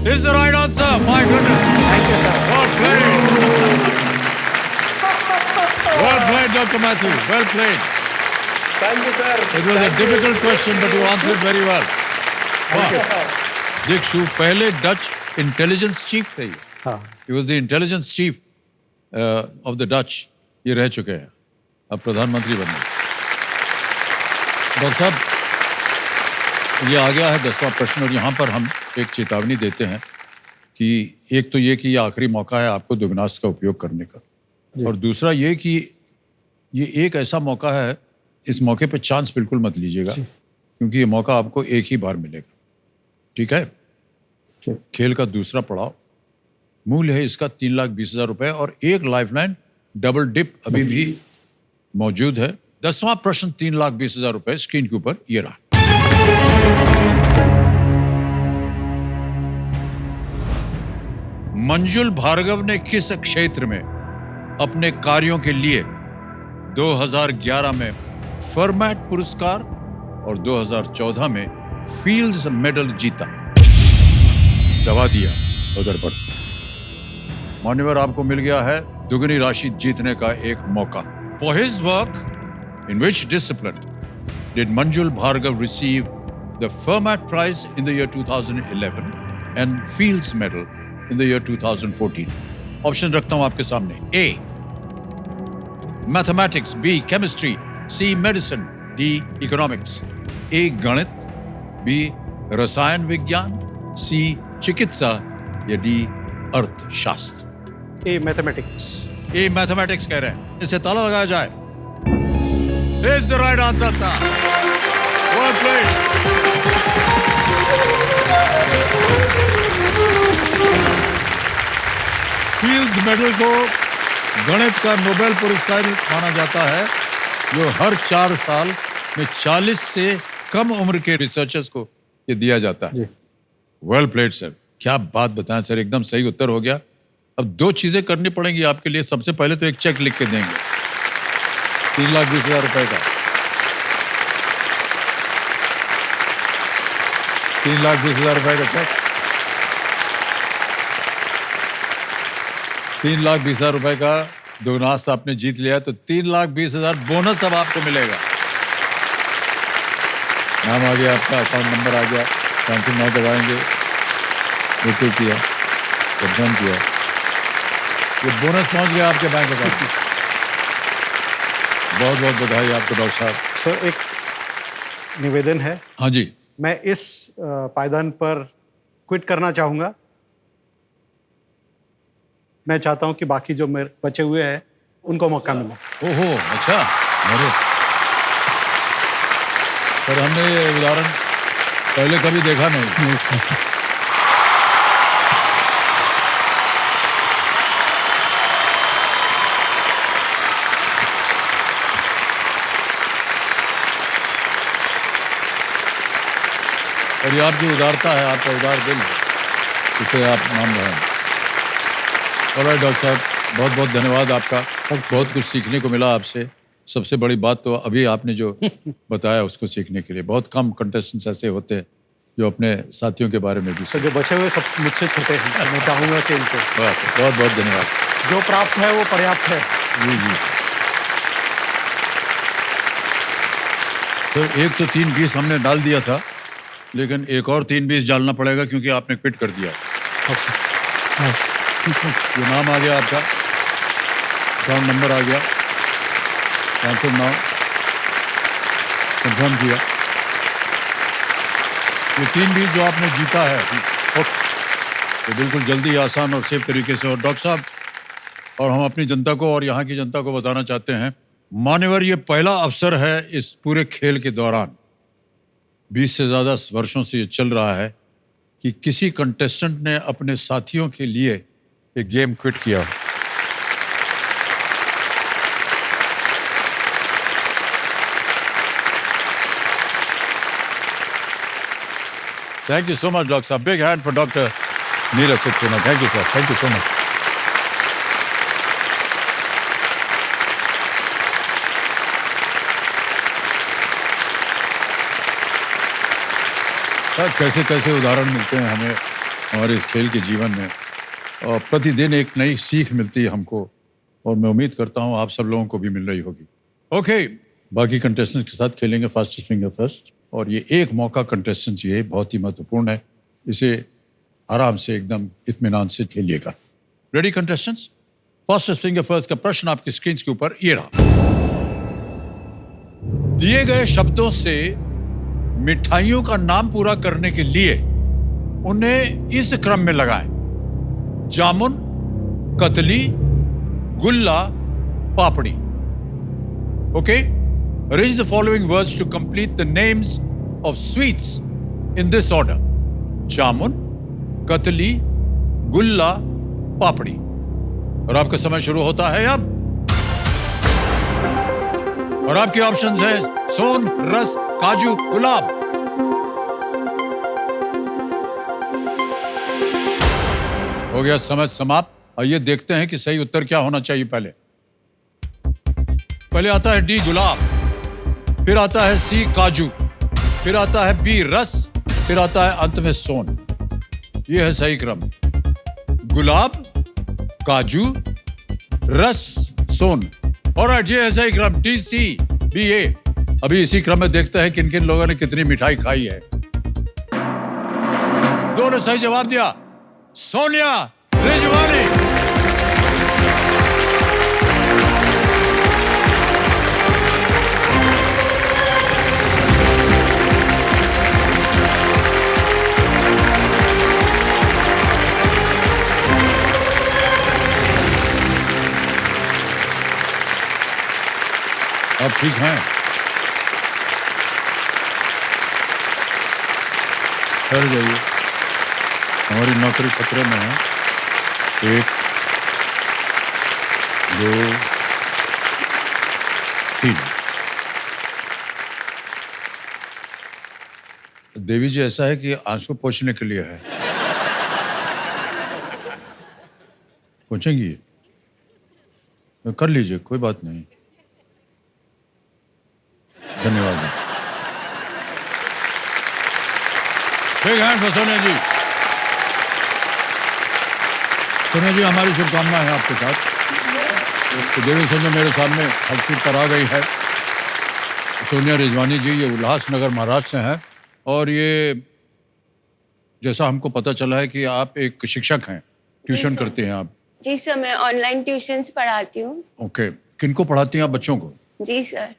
Is the right answer? My goodness. Thank you, sir. Well played. Well played, Dr. Matthew. Well played. Thank you, sir. It was a difficult question, but you answered very well. Wow. Dick Schoof पहले Dutch intelligence chief थे. हाँ. He was the intelligence chief of the Dutch. ये रह चुके हैं. अब प्रधानमंत्री बन गए. डॉक्टर साहब ये आ गया है 10वां प्रश्न और यहाँ पर हम एक चेतावनी देते हैं कि एक तो ये कि ये आखिरी मौका है आपको दुगनास का उपयोग करने का और दूसरा ये कि ये एक ऐसा मौका है इस मौके पे चांस बिल्कुल मत लीजिएगा क्योंकि ये मौका आपको एक ही बार मिलेगा. ठीक है? खेल का दूसरा पड़ाव मूल्य है इसका 3,20,000 रुपए और एक लाइफलाइन डबल डिप अभी भी मौजूद है. 10वां प्रश्न 3,20,000 रुपए स्क्रीन के ऊपर ये रहा. मंजुल भार्गव ने किस क्षेत्र में अपने कार्यों के लिए 2011 में फर्मैट पुरस्कार और 2014 में फील्ड्स मेडल जीता? दबा दिया उधर पर. मान्यवर आपको मिल गया है दुगनी राशि जीतने का एक मौका. For his work, in which discipline did Manjul Bhargav receive the Fermat Prize in the year 2011 and Fields Medal in the year 2014? Option रखता हूं आपके सामने. A. Mathematics. B. Chemistry. C. Medicine. D. Economics. A. गणित. B. रसायन विज्ञान. C. चिकित्सा या D. अर्थशास्त्र. A. Mathematics. A. Mathematics कह रहे हैं. इसे ताला लगाया जाए. Is the right answer, sir. Well played. Fields medal को गणित का नोबेल पुरस्कार माना जाता है जो हर 4 साल में 40 से कम उम्र के रिसर्चर्स को ये दिया जाता है. Well played sir. क्या बात बताएं सर, एकदम सही उत्तर हो गया. अब 2 चीजें करनी पड़ेंगी आपके लिए. सबसे पहले तो एक चेक लिख के देंगे 3,20,000 रुपए का. 3,20,000 रुपए का चेक. 3,20,000 रुपए का दोगुनास आपने जीत लिया तो 3,20,000 बोनस अब आपको मिलेगा. नाम आ गया आपका, अकाउंट नंबर आ गया, कैंसिल ना दबाएंगे. बिल्कुल किया, कंफर्म किया. ये बोनस पहुंच गया आपके बैंक अकाउंट में. बहुत बहुत बधाई आपको डॉक्टर साहब. सर एक निवेदन है. हाँ जी. मैं इस पायदान पर क्विट करना चाहूँगा. मैं चाहता हूँ कि बाकी जो मेरे बचे हुए हैं उनको मौका मिले. ओहो, अच्छा. अरे पर हमने ये उदाहरण पहले कभी देखा नहीं. और ये आपकी उदारता है, आपका उदार दिल है, इसे आप मान रहे हैं. और डॉक्टर साहब बहुत बहुत धन्यवाद आपका. बहुत कुछ सीखने को मिला आपसे. सबसे बड़ी बात तो अभी आपने जो बताया उसको सीखने के लिए. बहुत कम कंटेस्टेंट्स ऐसे होते हैं जो अपने साथियों के बारे में भी तो जो बचे हुए सब मुझसे छोटे हैं, तो मैं चाहूँगा कि इनको बहुत बहुत धन्यवाद। जो प्राप्त है वो पर्याप्त है। जी जी। तो एक तो 3-20 हमने डाल दिया था, लेकिन एक और 3-20 डालना पड़ेगा क्योंकि आपने क्विट कर दिया। ये नाम आ गया आपका, अकाउंट नंबर आ गया, ट्रांसफर नाउ कंफर्म किया। ये 3-20 जो आपने जीता है तो बिल्कुल जल्दी, आसान और सेफ तरीके से। और डॉक्टर साहब और हम अपनी जनता को और यहाँ की जनता को बताना चाहते हैं, मान्यवर, ये पहला अवसर है इस पूरे खेल के दौरान, 20 से ज़्यादा वर्षों से ये चल रहा है, कि किसी कंटेस्टेंट ने अपने साथियों के लिए एक गेम क्विट किया। Thank you so much, Doctor Saab. Big hand for Dr. Neeraj Saxena. Thank you, sir. Thank you so much. Sir, कैसे कैसे उदाहरण मिलते हैं हमें हमारे इस खेल के जीवन में, और प्रतिदिन एक नई सीख मिलती है हमको, और मैं उम्मीद करता हूँ आप सब लोगों को भी मिल रही होगी। ओके, बाकी कंटेस्टेंट्स के साथ खेलेंगे फास्ट फिंगर फर्स्ट, और ये एक मौका कंटेस्टेंट्स ये बहुत ही महत्वपूर्ण है, इसे आराम से एकदम इत्मीनान से खेलिएगा। Ready contestants? Fast finger first का प्रश्न आपकी स्क्रीन के ऊपर ये रहा। दिए गए शब्दों से मिठाइयों का नाम पूरा करने के लिए उन्हें इस क्रम में लगाएं: जामुन, कतली, गुल्ला, पापड़ी। Okay? Arrange the following words to complete the names of sweets in this order: जामुन, कतली, गुल्ला, पापड़ी। और आपका समय शुरू होता है अब। और आपके ऑप्शंस हैं सोन, रस, काजू, गुलाब। हो गया समय समाप्त। आइए देखते हैं कि सही उत्तर क्या होना चाहिए। पहले आता है डी, गुलाब, फिर आता है सी, काजू, फिर आता है बी, रस, फिर आता है अंत में सोन। यह है सही क्रम: गुलाब, काजू, रस, सोन। ऑलराइट, ये है सही क्रम: डी, सी, बी, ए। अभी इसी क्रम में देखते हैं किन किन लोगों ने कितनी मिठाई खाई है। दो ने सही जवाब दिया, सोनिया, रिजवानी। अब ठीक हैं? कर जाइए, हमारी नौकरी खतरे में है। 1, 2, 3। देवी जी, ऐसा है कि आंसू पोंछने के लिए है। पोंछेंगी? कर लीजिए, कोई बात नहीं। धन्यवाद। बिग हैंड फॉर सोनिया जी। सोनिया जी, हमारी शुभकामनाएं हैं आपके साथ। तो देवी सोनिया मेरे सामने हल्की पर आ गई है। सोनिया रिजवानी जी ये उल्लासनगर महाराष्ट्र से हैं, और ये जैसा हमको पता चला है कि आप एक शिक्षक हैं, ट्यूशन करते हैं आप। जी सर, मैं ऑनलाइन ट्यूशंस पढ़ाती हूँ। ओके, किनको पढ़ाती हैं आप? बच्चों को? जी सर।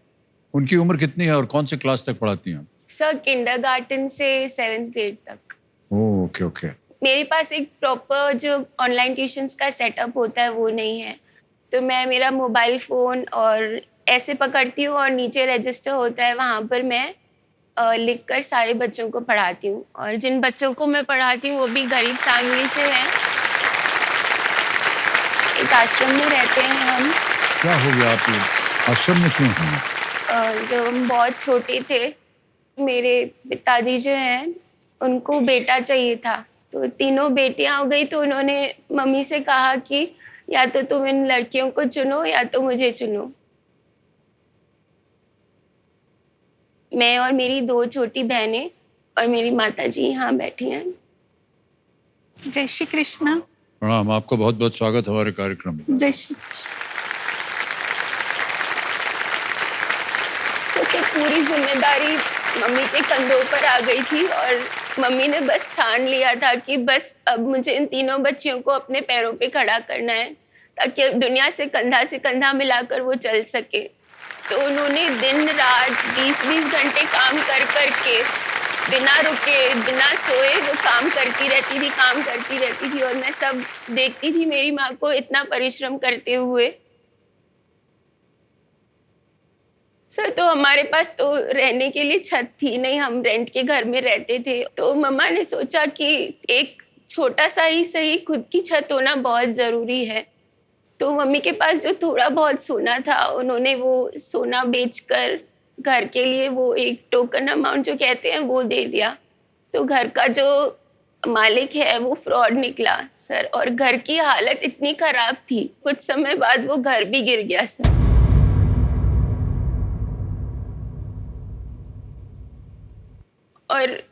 उनकी उम्र कितनी है और कौन से क्लास तक पढ़ाती हैं? सर, किंडरगार्टन से 7th ग्रेड तक। Okay okay. मेरे पास एक प्रॉपर जो ऑनलाइन ट्यूशंस का सेटअप होता है वो नहीं है, तो मैं मेरा मोबाइल फ़ोन और ऐसे पकड़ती हूँ और नीचे रजिस्टर होता है, वहाँ पर मैं लिख कर सारे बच्चों को पढ़ाती हूँ। और जिन बच्चों को मैं पढ़ाती हूँ वो भी गरीब फैमिली से हैं। एक आश्रम में रहते हैं हम। क्या हो गया आप आश्रम में क्यों हैं? जब हम बहुत छोटे थे, मेरे पिताजी जो हैं उनको बेटा चाहिए था, तो तीनों बेटियां हो गई, तो उन्होंने मम्मी से कहा कि या तो तुम इन लड़कियों को चुनो या तो मुझे चुनो। मैं और मेरी 2 छोटी बहनें और मेरी माता जी यहाँ बैठी हैं। जय श्री कृष्ण। प्रणाम, आपको बहुत बहुत स्वागत हमारे कार्यक्रम में। जय श्री कृष्ण। तो पूरी जिम्मेदारी मम्मी के कंधों पर आ गई थी और मम्मी ने बस ठान लिया था कि बस अब मुझे इन तीनों बच्चियों को अपने पैरों पे खड़ा करना है ताकि दुनिया से कंधा मिलाकर वो चल सके। तो उन्होंने दिन रात 20-20 घंटे काम कर के बिना रुके बिना सोए वो काम करती रहती थी और मैं सब देखती थी मेरी माँ को इतना परिश्रम करते हुए। सर, तो हमारे पास तो रहने के लिए छत थी नहीं, हम रेंट के घर में रहते थे। तो मम्मा ने सोचा कि एक छोटा सा ही सही खुद की छत होना बहुत ज़रूरी है। तो मम्मी के पास जो थोड़ा बहुत सोना था उन्होंने वो सोना बेचकर घर के लिए वो एक टोकन अमाउंट जो कहते हैं वो दे दिया। तो घर का जो मालिक है वो फ्रॉड निकला सर, और घर की हालत इतनी ख़राब थी, कुछ समय बाद वो घर भी गिर गया सर। और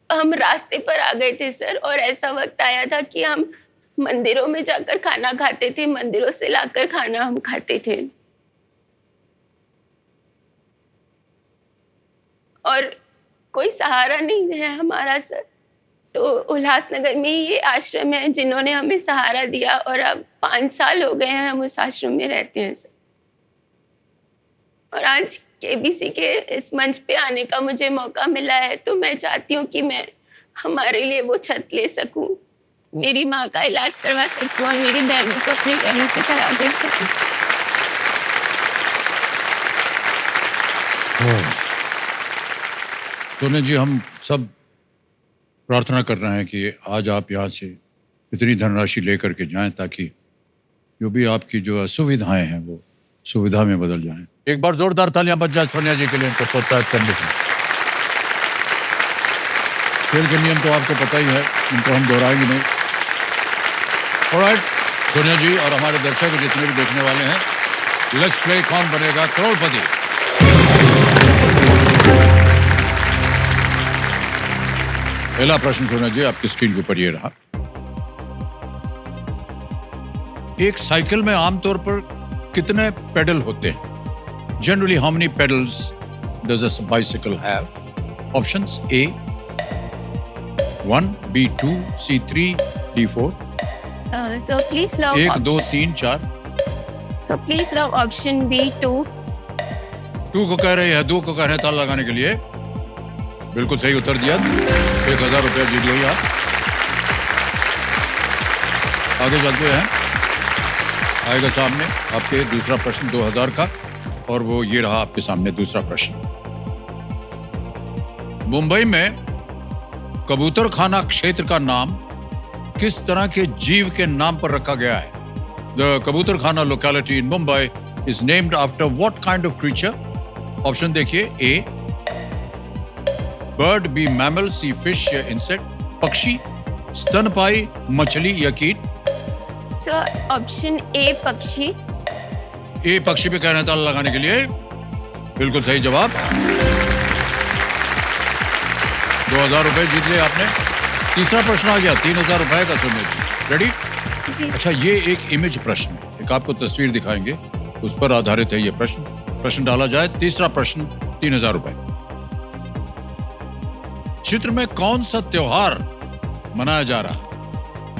हम रास्ते पर आ गए थे सर, और ऐसा वक्त आया था कि हम मंदिरों में जाकर खाना खाते थे, मंदिरों से लाकर खाना हम खाते थे। और कोई सहारा नहीं है हमारा सर। तो उल्लासनगर में ही ये आश्रम है जिन्होंने हमें सहारा दिया, और अब 5 साल हो गए हैं हम उस आश्रम में रहते हैं सर। और आज केबीसी के इस मंच पे आने का मुझे मौका मिला है, तो मैं चाहती हूँ कि मैं हमारे लिए वो छत ले सकूँ, मेरी माँ का इलाज करवा सकूँ और मेरी बहनों को अपने बहनों से करा दे सकूँ। सोनिया जी, हम सब प्रार्थना कर रहे हैं कि आज आप यहाँ से इतनी धनराशि लेकर के जाएं ताकि जो भी आपकी जो असुविधाएं हैं वो सुविधा में बदल जाएं। एक बार जोरदार तालियां बज जाए सोनिया जी के लिए, इनको प्रोत्साहित करने से। खेल के नियम तो आपको पता ही है, इनको हम दोहराएंगे नहीं। ऑलराइट सोनिया जी और हमारे दर्शक जितने भी देखने वाले हैं, लेट्स प्ले कौन बनेगा करोड़पति। पहला प्रश्न सोनिया जी आपकी स्क्रीन के ऊपर ये रहा। एक साइकिल में आमतौर पर कितने पेडल होते हैं? Generally, how many pedals does a bicycle have? Options: A 1, B 2, C 3, D 4. So please log 1, 2, 3, 4. So please log option B 2. 2 को कह रहे हैं, 2 को कह रहे हैं ताला लगाने के लिए। बिल्कुल सही उत्तर दिया। 1000 रुपया जीत गई आप। आगे चलते हैं, आएगा सामने आपके दूसरा प्रश्न 2000 का, और वो ये रहा आपके सामने दूसरा प्रश्न। मुंबई में कबूतर खाना क्षेत्र का नाम किस तरह के जीव के नाम पर रखा गया है? द कबूतर खाना locality in Mumbai is named after what kind of creature? Option देखिए: ए बर्ड, बी मैमल, सी फिश या इंसेक्ट। पक्षी, स्तनपाई, मछली या कीट? सर ऑप्शन ए पक्षी। ए पक्षी पे कह रहे हैं ताला लगाने के लिए। बिल्कुल सही जवाब। 2000 रुपए जीत लिए आपने। तीसरा प्रश्न आ गया 3000 रुपए का। सोनिया जी रेडी? अच्छा, ये एक इमेज प्रश्न है, एक आपको तस्वीर दिखाएंगे, उस पर आधारित है ये प्रश्न। प्रश्न डाला जाए, तीसरा प्रश्न 3000 रुपए। चित्र में कौन सा त्योहार मनाया जा रहा है?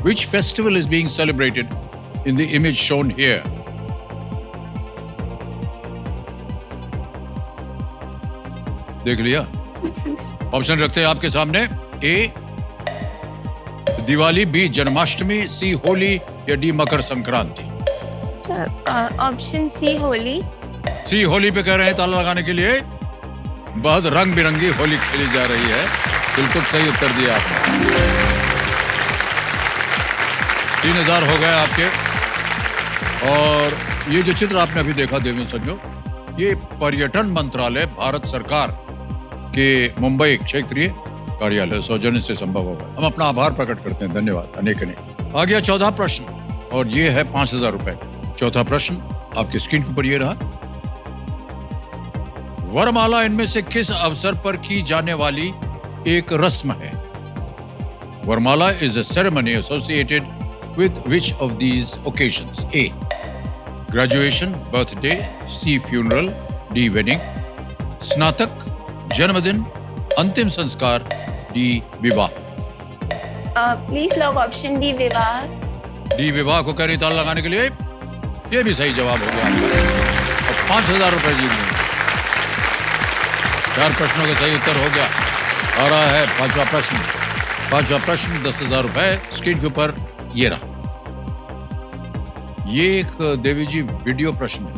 Which festival is being celebrated in the image shown here? देख लिया? ऑप्शन रखते हैं आपके सामने। A Diwali, B Janmashtami, C Holi या D Makar Sankranti? Sir option C Holi. C Holi पे कह रहे हैं ताला लगाने के लिए। बहुत रंग बिरंगी होली खेली जा रही है। बिल्कुल सही उत्तर दिया आपने। 3000 हो गए आपके। और ये जो चित्र आपने अभी देखा देवेंद्र संजो, ये पर्यटन मंत्रालय भारत सरकार के मुंबई क्षेत्रीय कार्यालय सौजन्य से संभव होगा। हम अपना आभार प्रकट करते हैं, धन्यवाद अनेक अनेक। आ गया 14 प्रश्न, और ये है 5000 रुपए। चौथा प्रश्न आपकी स्क्रीन के ऊपर ये रहा। वरमाला इनमें से किस अवसर पर की जाने वाली एक रस्म है? वरमाला is a ceremony associated with which of these occasions? A. Graduation, birthday, C. Funeral, D. Wedding, स्नातक, जन्मदिन, अंतिम संस्कार, D. विवाह। प्लीज लॉक ऑप्शन डी विवाह। डी विवाह को करी ताल लगाने के लिए ये भी सही जवाब हो गया आपका। और 5,000 रुपए जीत गए। 4 प्रश्नों का सही उत्तर हो गया। आ रहा है पांचवा प्रश्न। पांचवा प्रश्न 10,000 रुपए स्क्रीन के ऊपर ये रहा। ये एक देवी जी वीडियो प्रश्न है।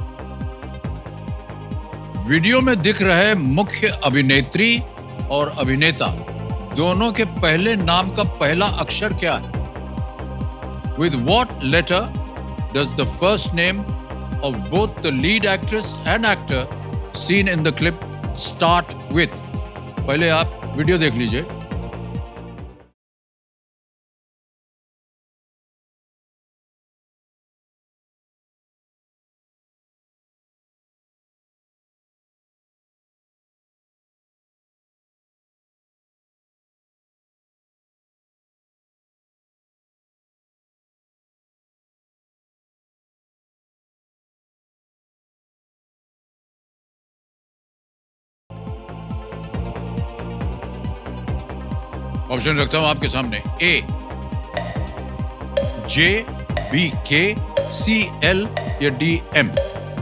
वीडियो में दिख रहे मुख्य अभिनेत्री और अभिनेता दोनों के पहले नाम का पहला अक्षर क्या है? With what letter does the first name of both the lead actress and actor seen in the clip start with? पहले आप वीडियो देख लीजिए। ऑप्शन रखता हूं आपके सामने। ए J, B K, C L या डी एम।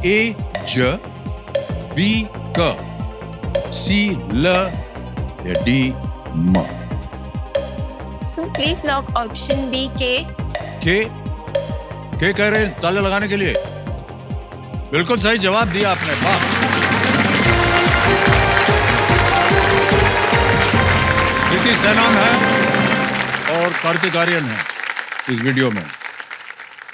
ए ज, बी क, सी ल या डी म। So please lock option B के कह रहे हैं ताले लगाने के लिए? बिल्कुल सही जवाब दिया आपने। वाह। कृति सेनान है और कार्तिक आर्यन है इस वीडियो में।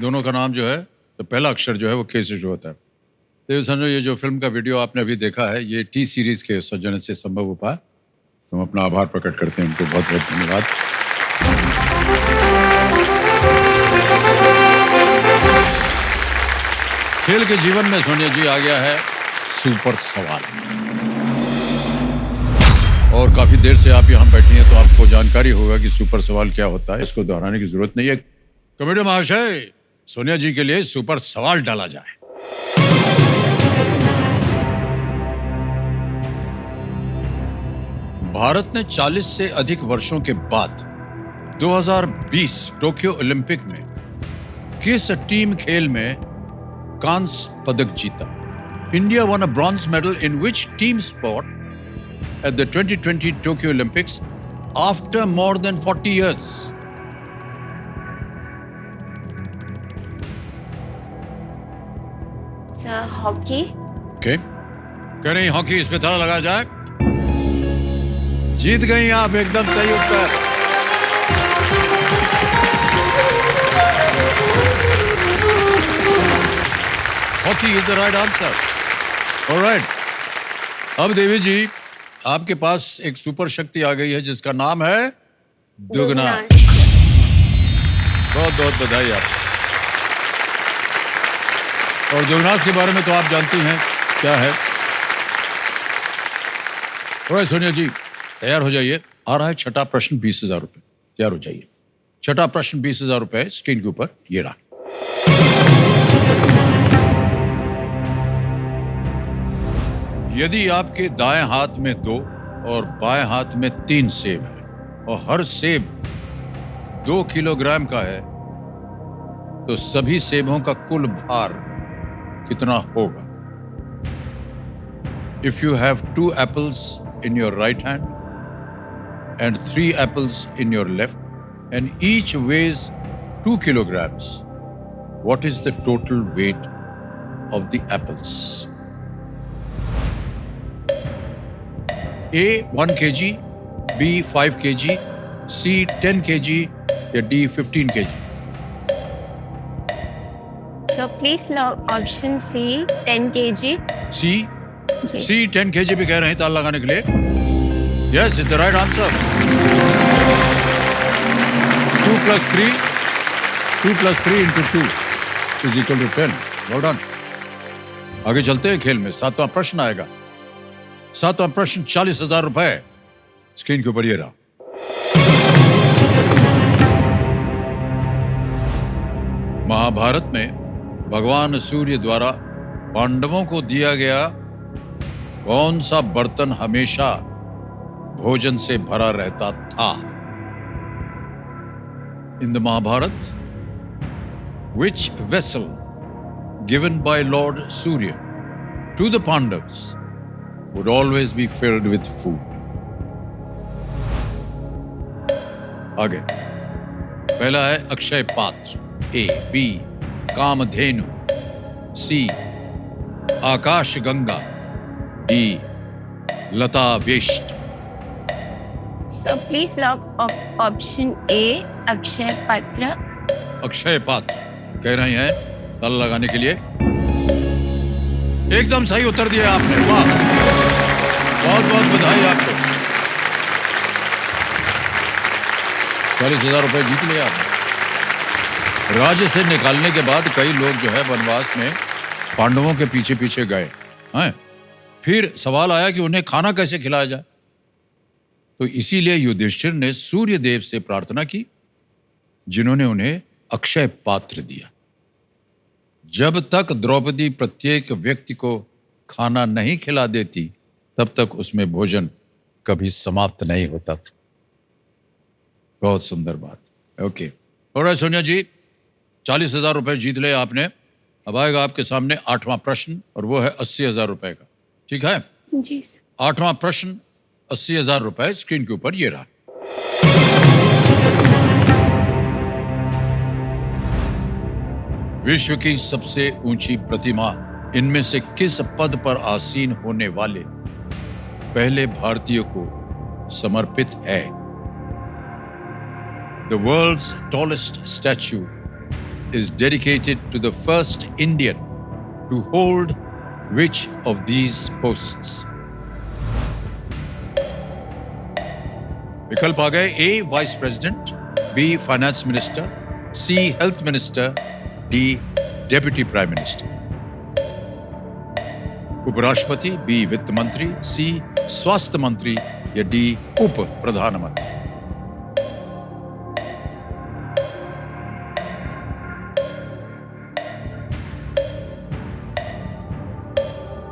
दोनों का नाम जो है तो पहला अक्षर जो है वो के से शुरू होता है। तो समझो ये जो फिल्म का वीडियो आपने अभी देखा है ये टी सीरीज के सौजन्य से संभव हो पाया। तो हम अपना आभार प्रकट करते हैं उनको। बहुत बहुत धन्यवाद। खेल के जीवन में सोनिया जी आ गया है सुपर सवाल। और काफी देर से आप यहाँ बैठी हैं तो आपको जानकारी होगा कि सुपर सवाल क्या होता है। इसको दोहराने की जरूरत नहीं है। कमेटी महाशय, सोनिया जी के लिए सुपर सवाल डाला जाए। भारत ने 40 से अधिक वर्षों के बाद 2020 टोक्यो ओलंपिक में किस टीम खेल में कांस्य पदक जीता? India one a bronze medal in which team sport at the 2020 Tokyo Olympics after more than 40 years? Sir hockey. Okay. कह रही हॉकी, इस पे ताला लगाया जाए। जीत गई आप, एकदम सही उत्तर। Hockey is the right answer. Alright, अब देवी जी आपके पास एक सुपर शक्ति आ गई है जिसका नाम है दुगनास। बहुत बहुत बधाई आपको। और दुगनास के बारे में तो आप जानती हैं क्या है। और सोनिया जी तैयार हो जाइए। आ रहा है छठा प्रश्न 20,000 रुपए। तैयार हो जाइए। छठा प्रश्न 20,000 रुपए स्क्रीन के ऊपर ये रहा। यदि आपके दाएं हाथ में 2 और बाएं हाथ में 3 सेब है और हर सेब 2 किलोग्राम का है तो सभी सेबों का कुल भार कितना होगा? If you have 2 apples in your right hand and 3 apples in your left and each weighs 2 kilograms, what is the total weight of the apples? A 1 kg, B 5 kg, C 10 kg या D 15 kg? So please log option C 10 kg. C? C 10 kg भी कह रहे हैं ताल लगाने के लिए। Yes, it's the right answer. 2 plus 3 into 2 is equal to 10. Well done. आगे चलते हैं खेल में। 7वां प्रश्न आएगा। 7वां प्रश्न 40,000 रुपए स्क्रीन के ऊपर ये रहा। महाभारत में भगवान सूर्य द्वारा पांडवों को दिया गया कौन सा बर्तन हमेशा भोजन से भरा रहता था? In the Mahabharata, which vessel given by Lord Surya to the Pandavas would always be filled with food? आगे पहला है Akshaya Patra, A B Kamadhenu, C Akash Ganga, D Lata Veshta. So please log option A, Akshaya Patra. Akshaya पात्र कह रही हैं ताला लगाने के लिए। एकदम सही उत्तर दिया आपने, वाह, बहुत बहुत बधाई आपको। 40,000 रुपए जीत लिया आपने। राज्य से निकालने के बाद कई लोग जो है वनवास में पांडवों के पीछे पीछे गए हैं। फिर सवाल आया कि उन्हें खाना कैसे खिलाया जाए, तो इसीलिए युधिष्ठिर ने सूर्य देव से प्रार्थना की, जिन्होंने उन्हें अक्षय पात्र दिया। जब तक द्रौपदी प्रत्येक व्यक्ति को खाना नहीं खिला देती, तब तक उसमें भोजन कभी समाप्त नहीं होता था। बहुत सुंदर बात। ओके, और सोनिया जी, 40,000 रुपए जीत ले आपने। अब आएगा आपके सामने 8वां प्रश्न, और वो है 80,000 रुपए का। ठीक है जी सर। 8वां प्रश्न, 80,000 रुपए स्क्रीन के ऊपर ये रहा। विश्व की सबसे ऊंची प्रतिमा इनमें से किस पद पर आसीन होने वाले पहले भारतीय को समर्पित है? The world's tallest statue is dedicated to the first Indian to hold which of these posts? विकल्प आ गए, A vice president, B finance minister, C health minister, D deputy prime minister. उपराष्ट्रपति, बी वित्त मंत्री, सी स्वास्थ्य मंत्री, या D उप प्रधानमंत्री।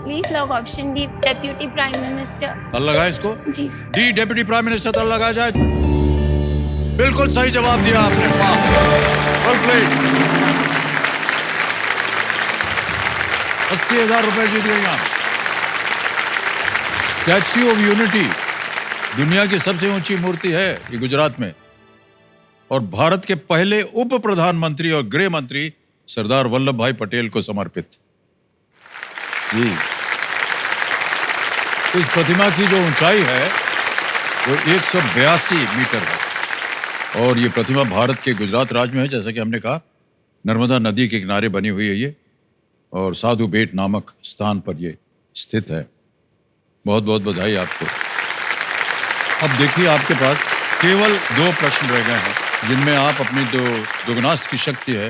Please lock option D, deputy prime minister. तल लगाए इसको। जी sir. D deputy prime minister तल लगाया जाए। बिल्कुल सही जवाब दिया आपने, वाह, वेल प्लेड। 80,000 रुपए जीत गए आप। स्टैच्यू ऑफ यूनिटी दुनिया की सबसे ऊंची मूर्ति है, ये गुजरात में, और भारत के पहले उप प्रधानमंत्री और गृह मंत्री सरदार वल्लभ भाई पटेल को समर्पित। जी, इस प्रतिमा की जो ऊंचाई है वो 182 मीटर है, और ये प्रतिमा भारत के गुजरात राज्य में है, जैसा कि हमने कहा, नर्मदा नदी के किनारे बनी हुई है ये, और साधु बेट नामक स्थान पर ये स्थित है। बहुत बहुत बधाई आपको। अब देखिए, आपके पास केवल 2 प्रश्न रह गए हैं, जिनमें आप अपनी जो दुगुनास की शक्ति है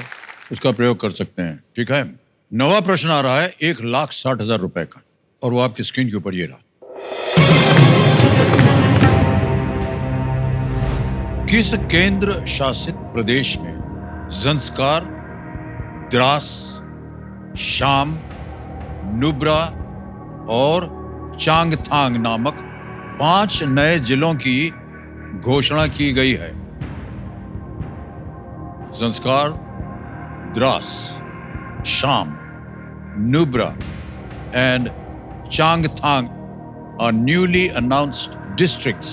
उसका प्रयोग कर सकते हैं। ठीक है, 9वां प्रश्न आ रहा है 1,60,000 रुपए का, और वो आपकी स्क्रीन के ऊपर ये रहा। किस केंद्र शासित प्रदेश में ज़ंस्कार, द्रास, शाम, नुब्रा और चांगथांग नामक 5 नए जिलों की घोषणा की गई है? Zanskar, Dras, Sham, Nubra, and Changthang are newly announced districts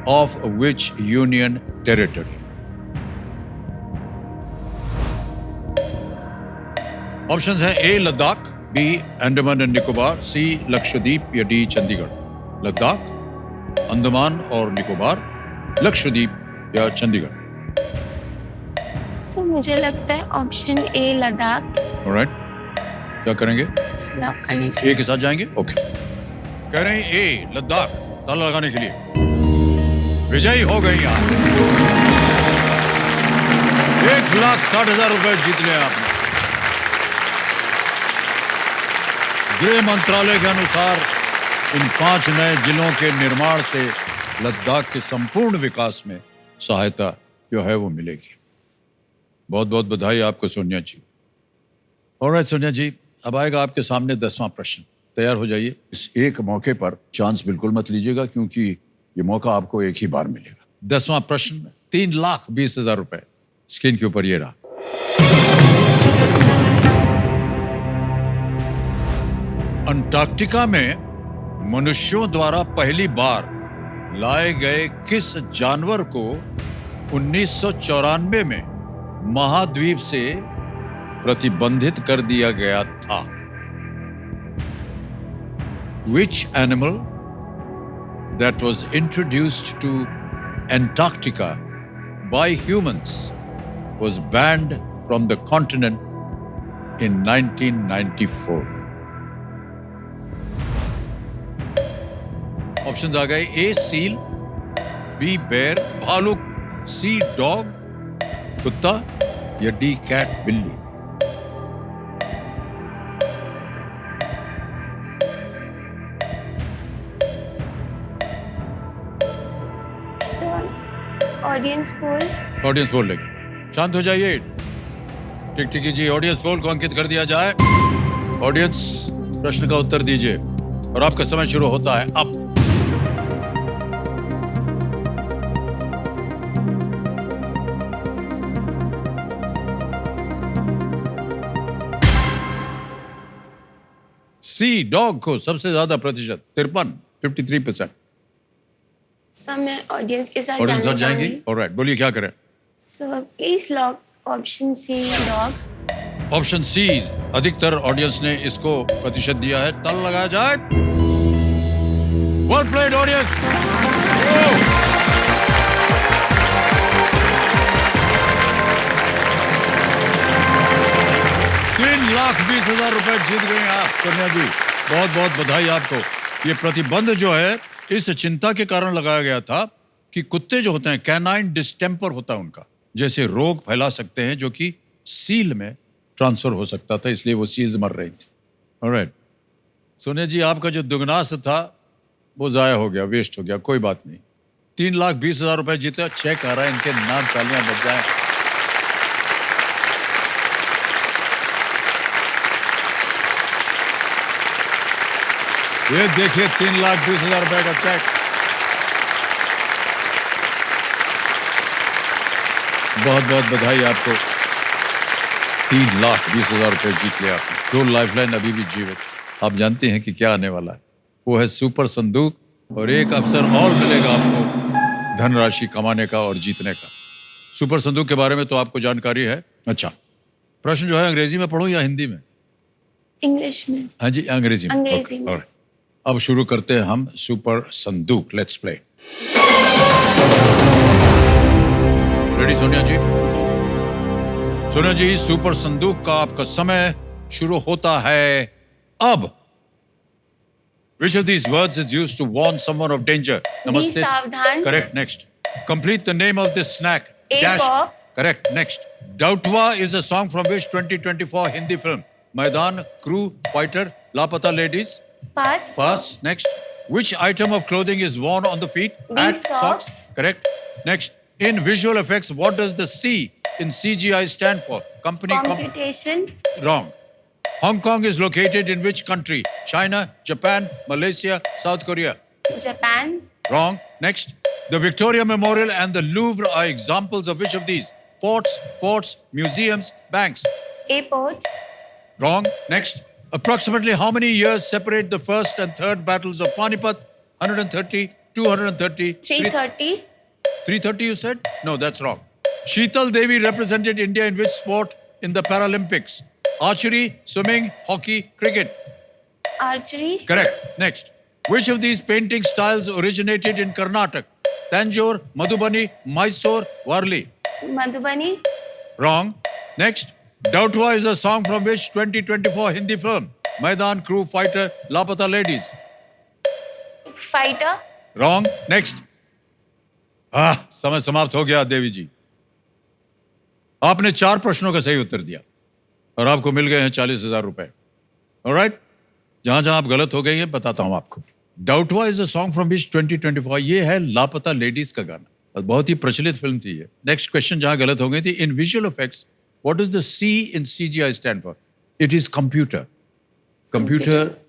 of which union territory? Options हैं, A Ladakh, B Andaman and Nicobar, C Lakshadweep, या D चंडीगढ़। लद्दाख, अंडमान और निकोबार, लक्षद्वीप या चंडीगढ़। सर मुझे लगता है ऑप्शन ए, लद्दाख। ऑलराइट, क्या करेंगे? लॉक करने से। ए के साथ जाएंगे। ओके, कह रहे हैं ए लद्दाख, ताला लगाने के लिए। विजयी हो गई आप। 1,60,000 रुपए जीत लिया आपने। गृह मंत्रालय के अनुसार इन 5 नए जिलों के निर्माण से लद्दाख के संपूर्ण विकास में सहायता जो है वो मिलेगी। बहुत बहुत बधाई आपको सोनिया जी। ऑलराइट सोनिया जी, अब आएगा आपके सामने 10वां प्रश्न। तैयार हो जाइए। इस एक मौके पर चांस बिल्कुल मत लीजिएगा, क्योंकि ये मौका आपको एक ही बार मिलेगा। 10वां प्रश्न 3,20,000 रुपए स्क्रीन के ऊपर ये रहा। अंटार्कटिका में मनुष्यों द्वारा पहली बार लाए गए किस जानवर को 1994 में महाद्वीप से प्रतिबंधित कर दिया गया था? Which animal that was introduced to Antarctica by humans was banned from the continent in 1994? Options आ गए। ए सील, बी बेयर भालू, सी डॉग कुत्ता या डी कैट बिल्ली। Audience poll. ऑडियंस पोल लेंगे। शांत हो जाइए। ठीक ठीक जी, ऑडियंस पोल को अंकित कर दिया जाए। ऑडियंस प्रश्न का उत्तर दीजिए और आपका समय शुरू होता है अब। सी डॉग को सबसे ज्यादा प्रतिशत 53%। सर मैं ऑडियंस के साथ ऑडियंस जानना जाएंगे। चाहूंगी। ऑलराइट, बोलिए क्या करें। Sir please lock option C dog. Option C, अधिकतर ऑडियंस ने इसको प्रतिशत दिया है। ताल लगाया जाए। Well played audience. 3,20,000 रुपए जीत गए आप कन्या जी। बहुत बहुत बधाई आपको। ये प्रतिबंध जो है इस चिंता के कारण लगाया गया था कि कुत्ते जो होते हैं, कैनाइन डिस्टेम्पर होता है उनका, जैसे रोग फैला सकते हैं जो कि सील में ट्रांसफर हो सकता था, इसलिए वो सील्स मर रही थी। ऑलराइट सोनिया जी, आपका जो दुगनास था वो जाया हो गया, वेस्ट हो गया। कोई बात नहीं, 3,20,000 रुपए जीते। चेक आ रहा है, इनके नाम तालियां बज जाए। ये देखिए 3,20,000 रुपए का चेक। बहुत बहुत बधाई आपको। 3,20,000 रुपए जीत लिया आपने। 2 लाइफलाइन अभी भी जीवित। आप जानते हैं कि क्या आने वाला है, वो है सुपर संदूक, और एक अवसर और मिलेगा आपको धनराशि कमाने का और जीतने का। सुपर संदूक के बारे में तो आपको जानकारी है। अच्छा, प्रश्न जो है अंग्रेजी में पढ़ूं या हिंदी में? इंग्लिश में। हाँ जी, अंग्रेजी में। अंग्रेजी में। Alright. अब शुरू करते हैं हम सुपर संदूक। Let's play. Ready Sonia ji? जी सर। सोनिया जी, सुपर संदूक का आपका समय शुरू होता है अब। Which of these words is used to warn someone of danger? Be सावधान। Correct. Next. Complete the name of this snack. A Dash. pop। Correct. Next. Dautwa is a song from which 2024 Hindi film? Maidan, Crew, Fighter, Lapata Ladies. Pass. Pass. Next. Which item of clothing is worn on the feet? These Hat, socks. Correct. Next. In visual effects, what does the C in CGI stand for? Company. Computation। Wrong. Hong Kong is located in which country? China, Japan, Malaysia, South Korea. Japan. Wrong. Next. The Victoria Memorial and the Louvre are examples of which of these? Ports, forts, museums, banks. Airports. Wrong. Next. Approximately how many years separate the first and third battles of Panipat? 130, 230, 330। 330 you said? No, that's wrong. Sheetal Devi represented India in which sport in the Paralympics? Archery, swimming, hockey, cricket. Archery. Correct. Next. Which of these painting styles originated in Karnataka? Tanjore, Madhubani, Mysore, Warli. Madhubani. Wrong. Next. Dautwa is a song from which 2024 Hindi film? Maidan, Crew, Fighter, Lapata Ladies. Fighter. Wrong. Next. समय समाप्त हो गया देवी जी। आपने 4 प्रश्नों का सही उत्तर दिया और आपको मिल गए हैं 40,000 रुपए। ऑलराइट, जहां जहां आप गलत हो गई हैं बताता हूं आपको। डाउटवा is a song from which 2024, ये है लापता लेडीज का गाना और बहुत ही प्रचलित फिल्म थी ये। नेक्स्ट क्वेश्चन जहां गलत हो गई थी, in visual effects what is the C in CGI stand for? It is computer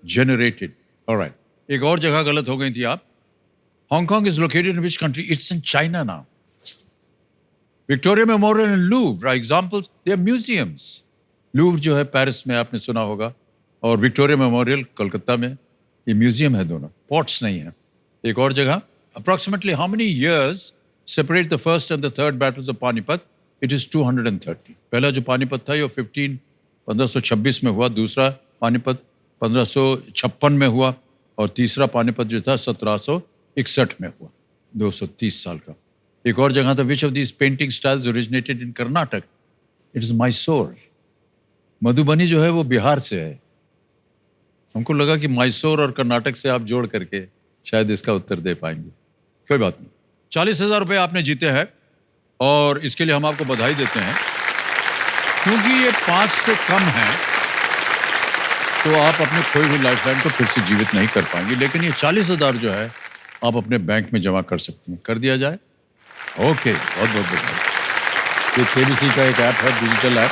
generated. Alright, एक और जगह गलत हो गई थी आप। Hong Kong is located in which country? It's in China now. Victoria Memorial and Louvre are examples, they are museums. Louvre जो है पेरिस में आपने सुना होगा, और विक्टोरिया मेमोरियल कोलकाता में, ये म्यूजियम है दोनों, पोर्ट्स नहीं है। एक और जगह, approximately how many years separate the first and the third battles of Panipat? It is 230। पहला जो पानीपत था ये 1526 में हुआ, दूसरा पानीपत 1556 में हुआ, और तीसरा पानीपत जो था 1761 में हुआ, 230 साल का। एक और जगह था, which of these painting styles originated in Karnataka? It is Mysore. Madhubani जो है वो बिहार से है। हमको लगा कि मैसूर और कर्नाटक से आप जोड़ करके शायद इसका उत्तर दे पाएंगे। कोई बात नहीं, 40,000 रुपये आपने जीते हैं और इसके लिए हम आपको बधाई देते हैं। क्योंकि ये 5 से कम है तो आप अपने खोई हुई लाइफलाइन को फिर से जीवित नहीं कर पाएंगे, लेकिन ये 40,000 जो है आप अपने बैंक में जमा कर सकते हैं। कर दिया जाए? ओके, बहुत बहुत बधाई। ये KBC का एक ऐप है, डिजिटल ऐप।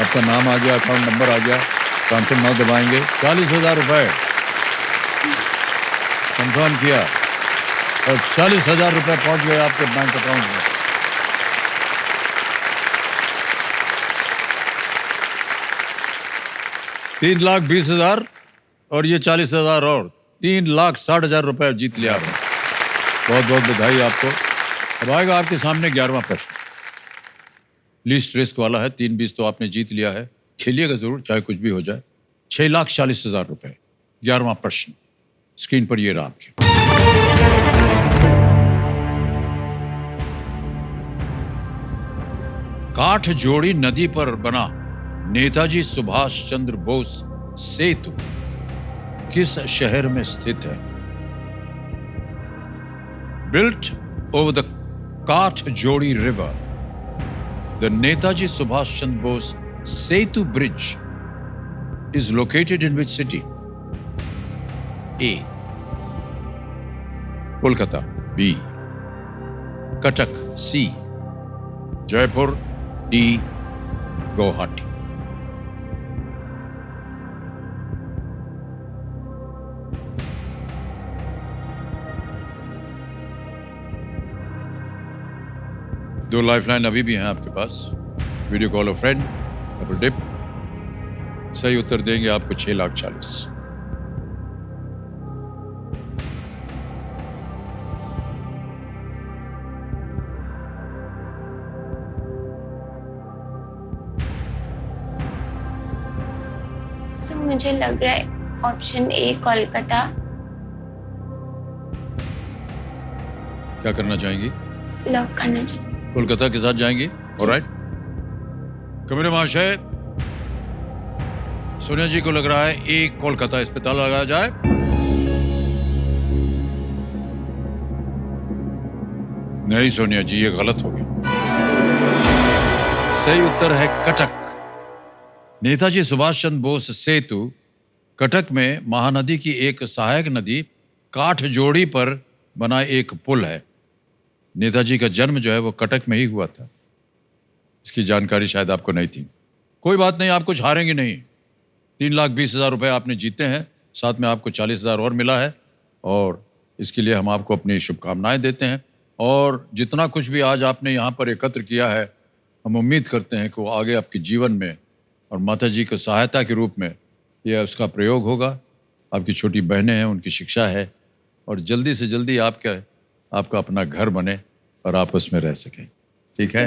आपका नाम आ गया, अकाउंट नंबर आ गया, ट्रांसफर ना दबाएंगे, 40,000 रुपये कंफर्म किया और 40,000 रुपये पहुंच गए आपके बैंक अकाउंट में। $3,20,000 और ये 40,000 और 3,60,000 रुपये जीत लिया आपने। बहुत बहुत बधाई आपको। अब आएगा आपके सामने 11वां प्रश्न, लीस्ट रिस्क वाला है। 3,20 तो आपने जीत लिया है, खेलिएगा जरूर चाहे कुछ भी हो जाए। 6,40,000 रुपये। 11वां प्रश्न स्क्रीन पर ये रहा आपके। काठजोड़ी नदी पर बना नेताजी सुभाष चंद्र बोस सेतु किस शहर में स्थित है? Built over the Kathjodi river, the Netaji Subhash Chandra Bose Setu Bridge is located in which city? A. Kolkata. B. Cuttack. C. Jaipur. D. Guwahati. दो लाइफलाइन अभी भी हैं आपके पास। Video call a friend, double dip. सही उत्तर देंगे आपको 6,40,000। सर मुझे लग रहा है ऑप्शन ए कोलकाता। क्या करना चाहेंगी? लॉक करना चाहिए। कोलकाता के साथ जाएंगी? ऑलराइट। कमिश्नर महाशय, सोनिया जी को लग रहा है ए कोलकाता, इस पे ताला लगाया जाए। नहीं सोनिया जी, ये गलत हो गया। सही उत्तर है कटक। नेताजी सुभाष चंद्र बोस सेतु कटक में महानदी की एक सहायक नदी काठजोड़ी पर बना एक पुल है। नेताजी का जन्म जो है वो कटक में ही हुआ था। इसकी जानकारी शायद आपको नहीं थी। कोई बात नहीं, आप कुछ हारेंगे नहीं। 3,20,000 रुपये आपने जीते हैं, साथ में आपको 40,000 और मिला है, और इसके लिए हम आपको अपनी शुभकामनाएं देते हैं। और जितना कुछ भी आज आपने यहाँ पर एकत्र किया है, हम उम्मीद करते हैं कि वो आगे आपके जीवन में और माता जी को सहायता के रूप में यह उसका प्रयोग होगा। आपकी छोटी बहनें हैं, उनकी शिक्षा है, और जल्दी से जल्दी आपका अपना घर बने और आप उसमें रह सकें। ठीक है,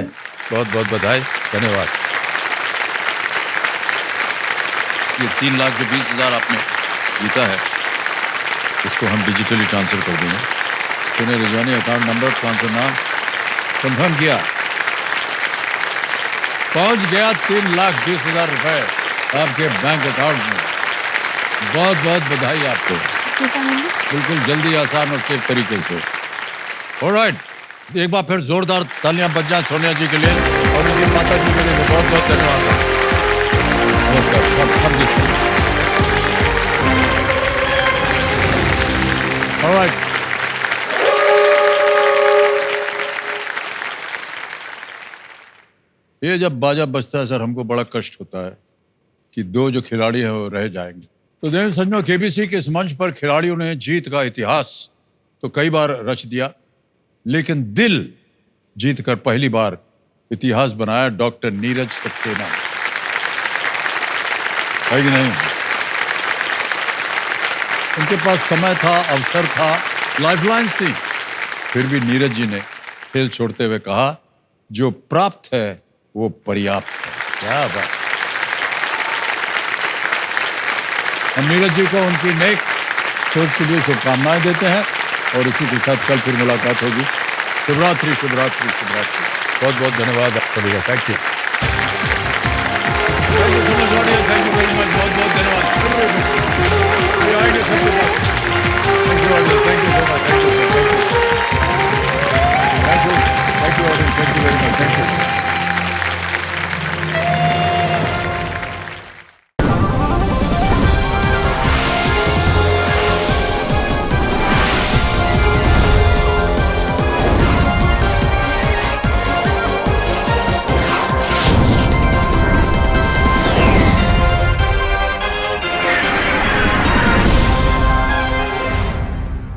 बहुत बहुत बधाई, धन्यवाद। ये 3,20,000 आपने जीता है, इसको हम डिजिटली ट्रांसफर कर देंगे। तूने रिजवानी अकाउंट नंबर, ट्रांसफर नाम कंफर्म किया, पहुंच गया 3,20,000 रुपये आपके बैंक अकाउंट में। बहुत बहुत बधाई आपको, बिल्कुल जल्दी, आसान और सेफ तरीके से। ऑलराइट, एक बार फिर जोरदार तालियां बज जाएं सोनिया जी के लिए और उनकी माता जी के लिए बहुत बहुत धन्यवाद। नमस्कार। राइट। ये जब बाजा बजता है सर, हमको बड़ा कष्ट होता है कि दो जो खिलाड़ी हैं वो रह जाएंगे। तो देवेंद्र संजो, केबीसी के इस मंच पर खिलाड़ियों ने जीत का इतिहास तो कई बार रच दिया, लेकिन दिल जीत कर पहली बार इतिहास बनाया डॉक्टर नीरज सक्सेना, है कि नहीं? उनके पास समय था, अवसर था, लाइफलाइंस थी, फिर भी नीरज जी ने खेल छोड़ते हुए कहा जो प्राप्त है वो पर्याप्त है। क्या बात। हम नीरज जी को उनकी नेक सोच के लिए शुभकामनाएं देते हैं और इसी के साथ कल फिर मुलाकात होगी। शुभरात्रि, शुभरात्रि, शुभरात्रि। बहुत बहुत धन्यवाद आप सभी का। Thank you so much audience, thank you very much, बहुत बहुत धन्यवाद। आएंगे सबके पास। Thank you audience, thank you so much, thank you.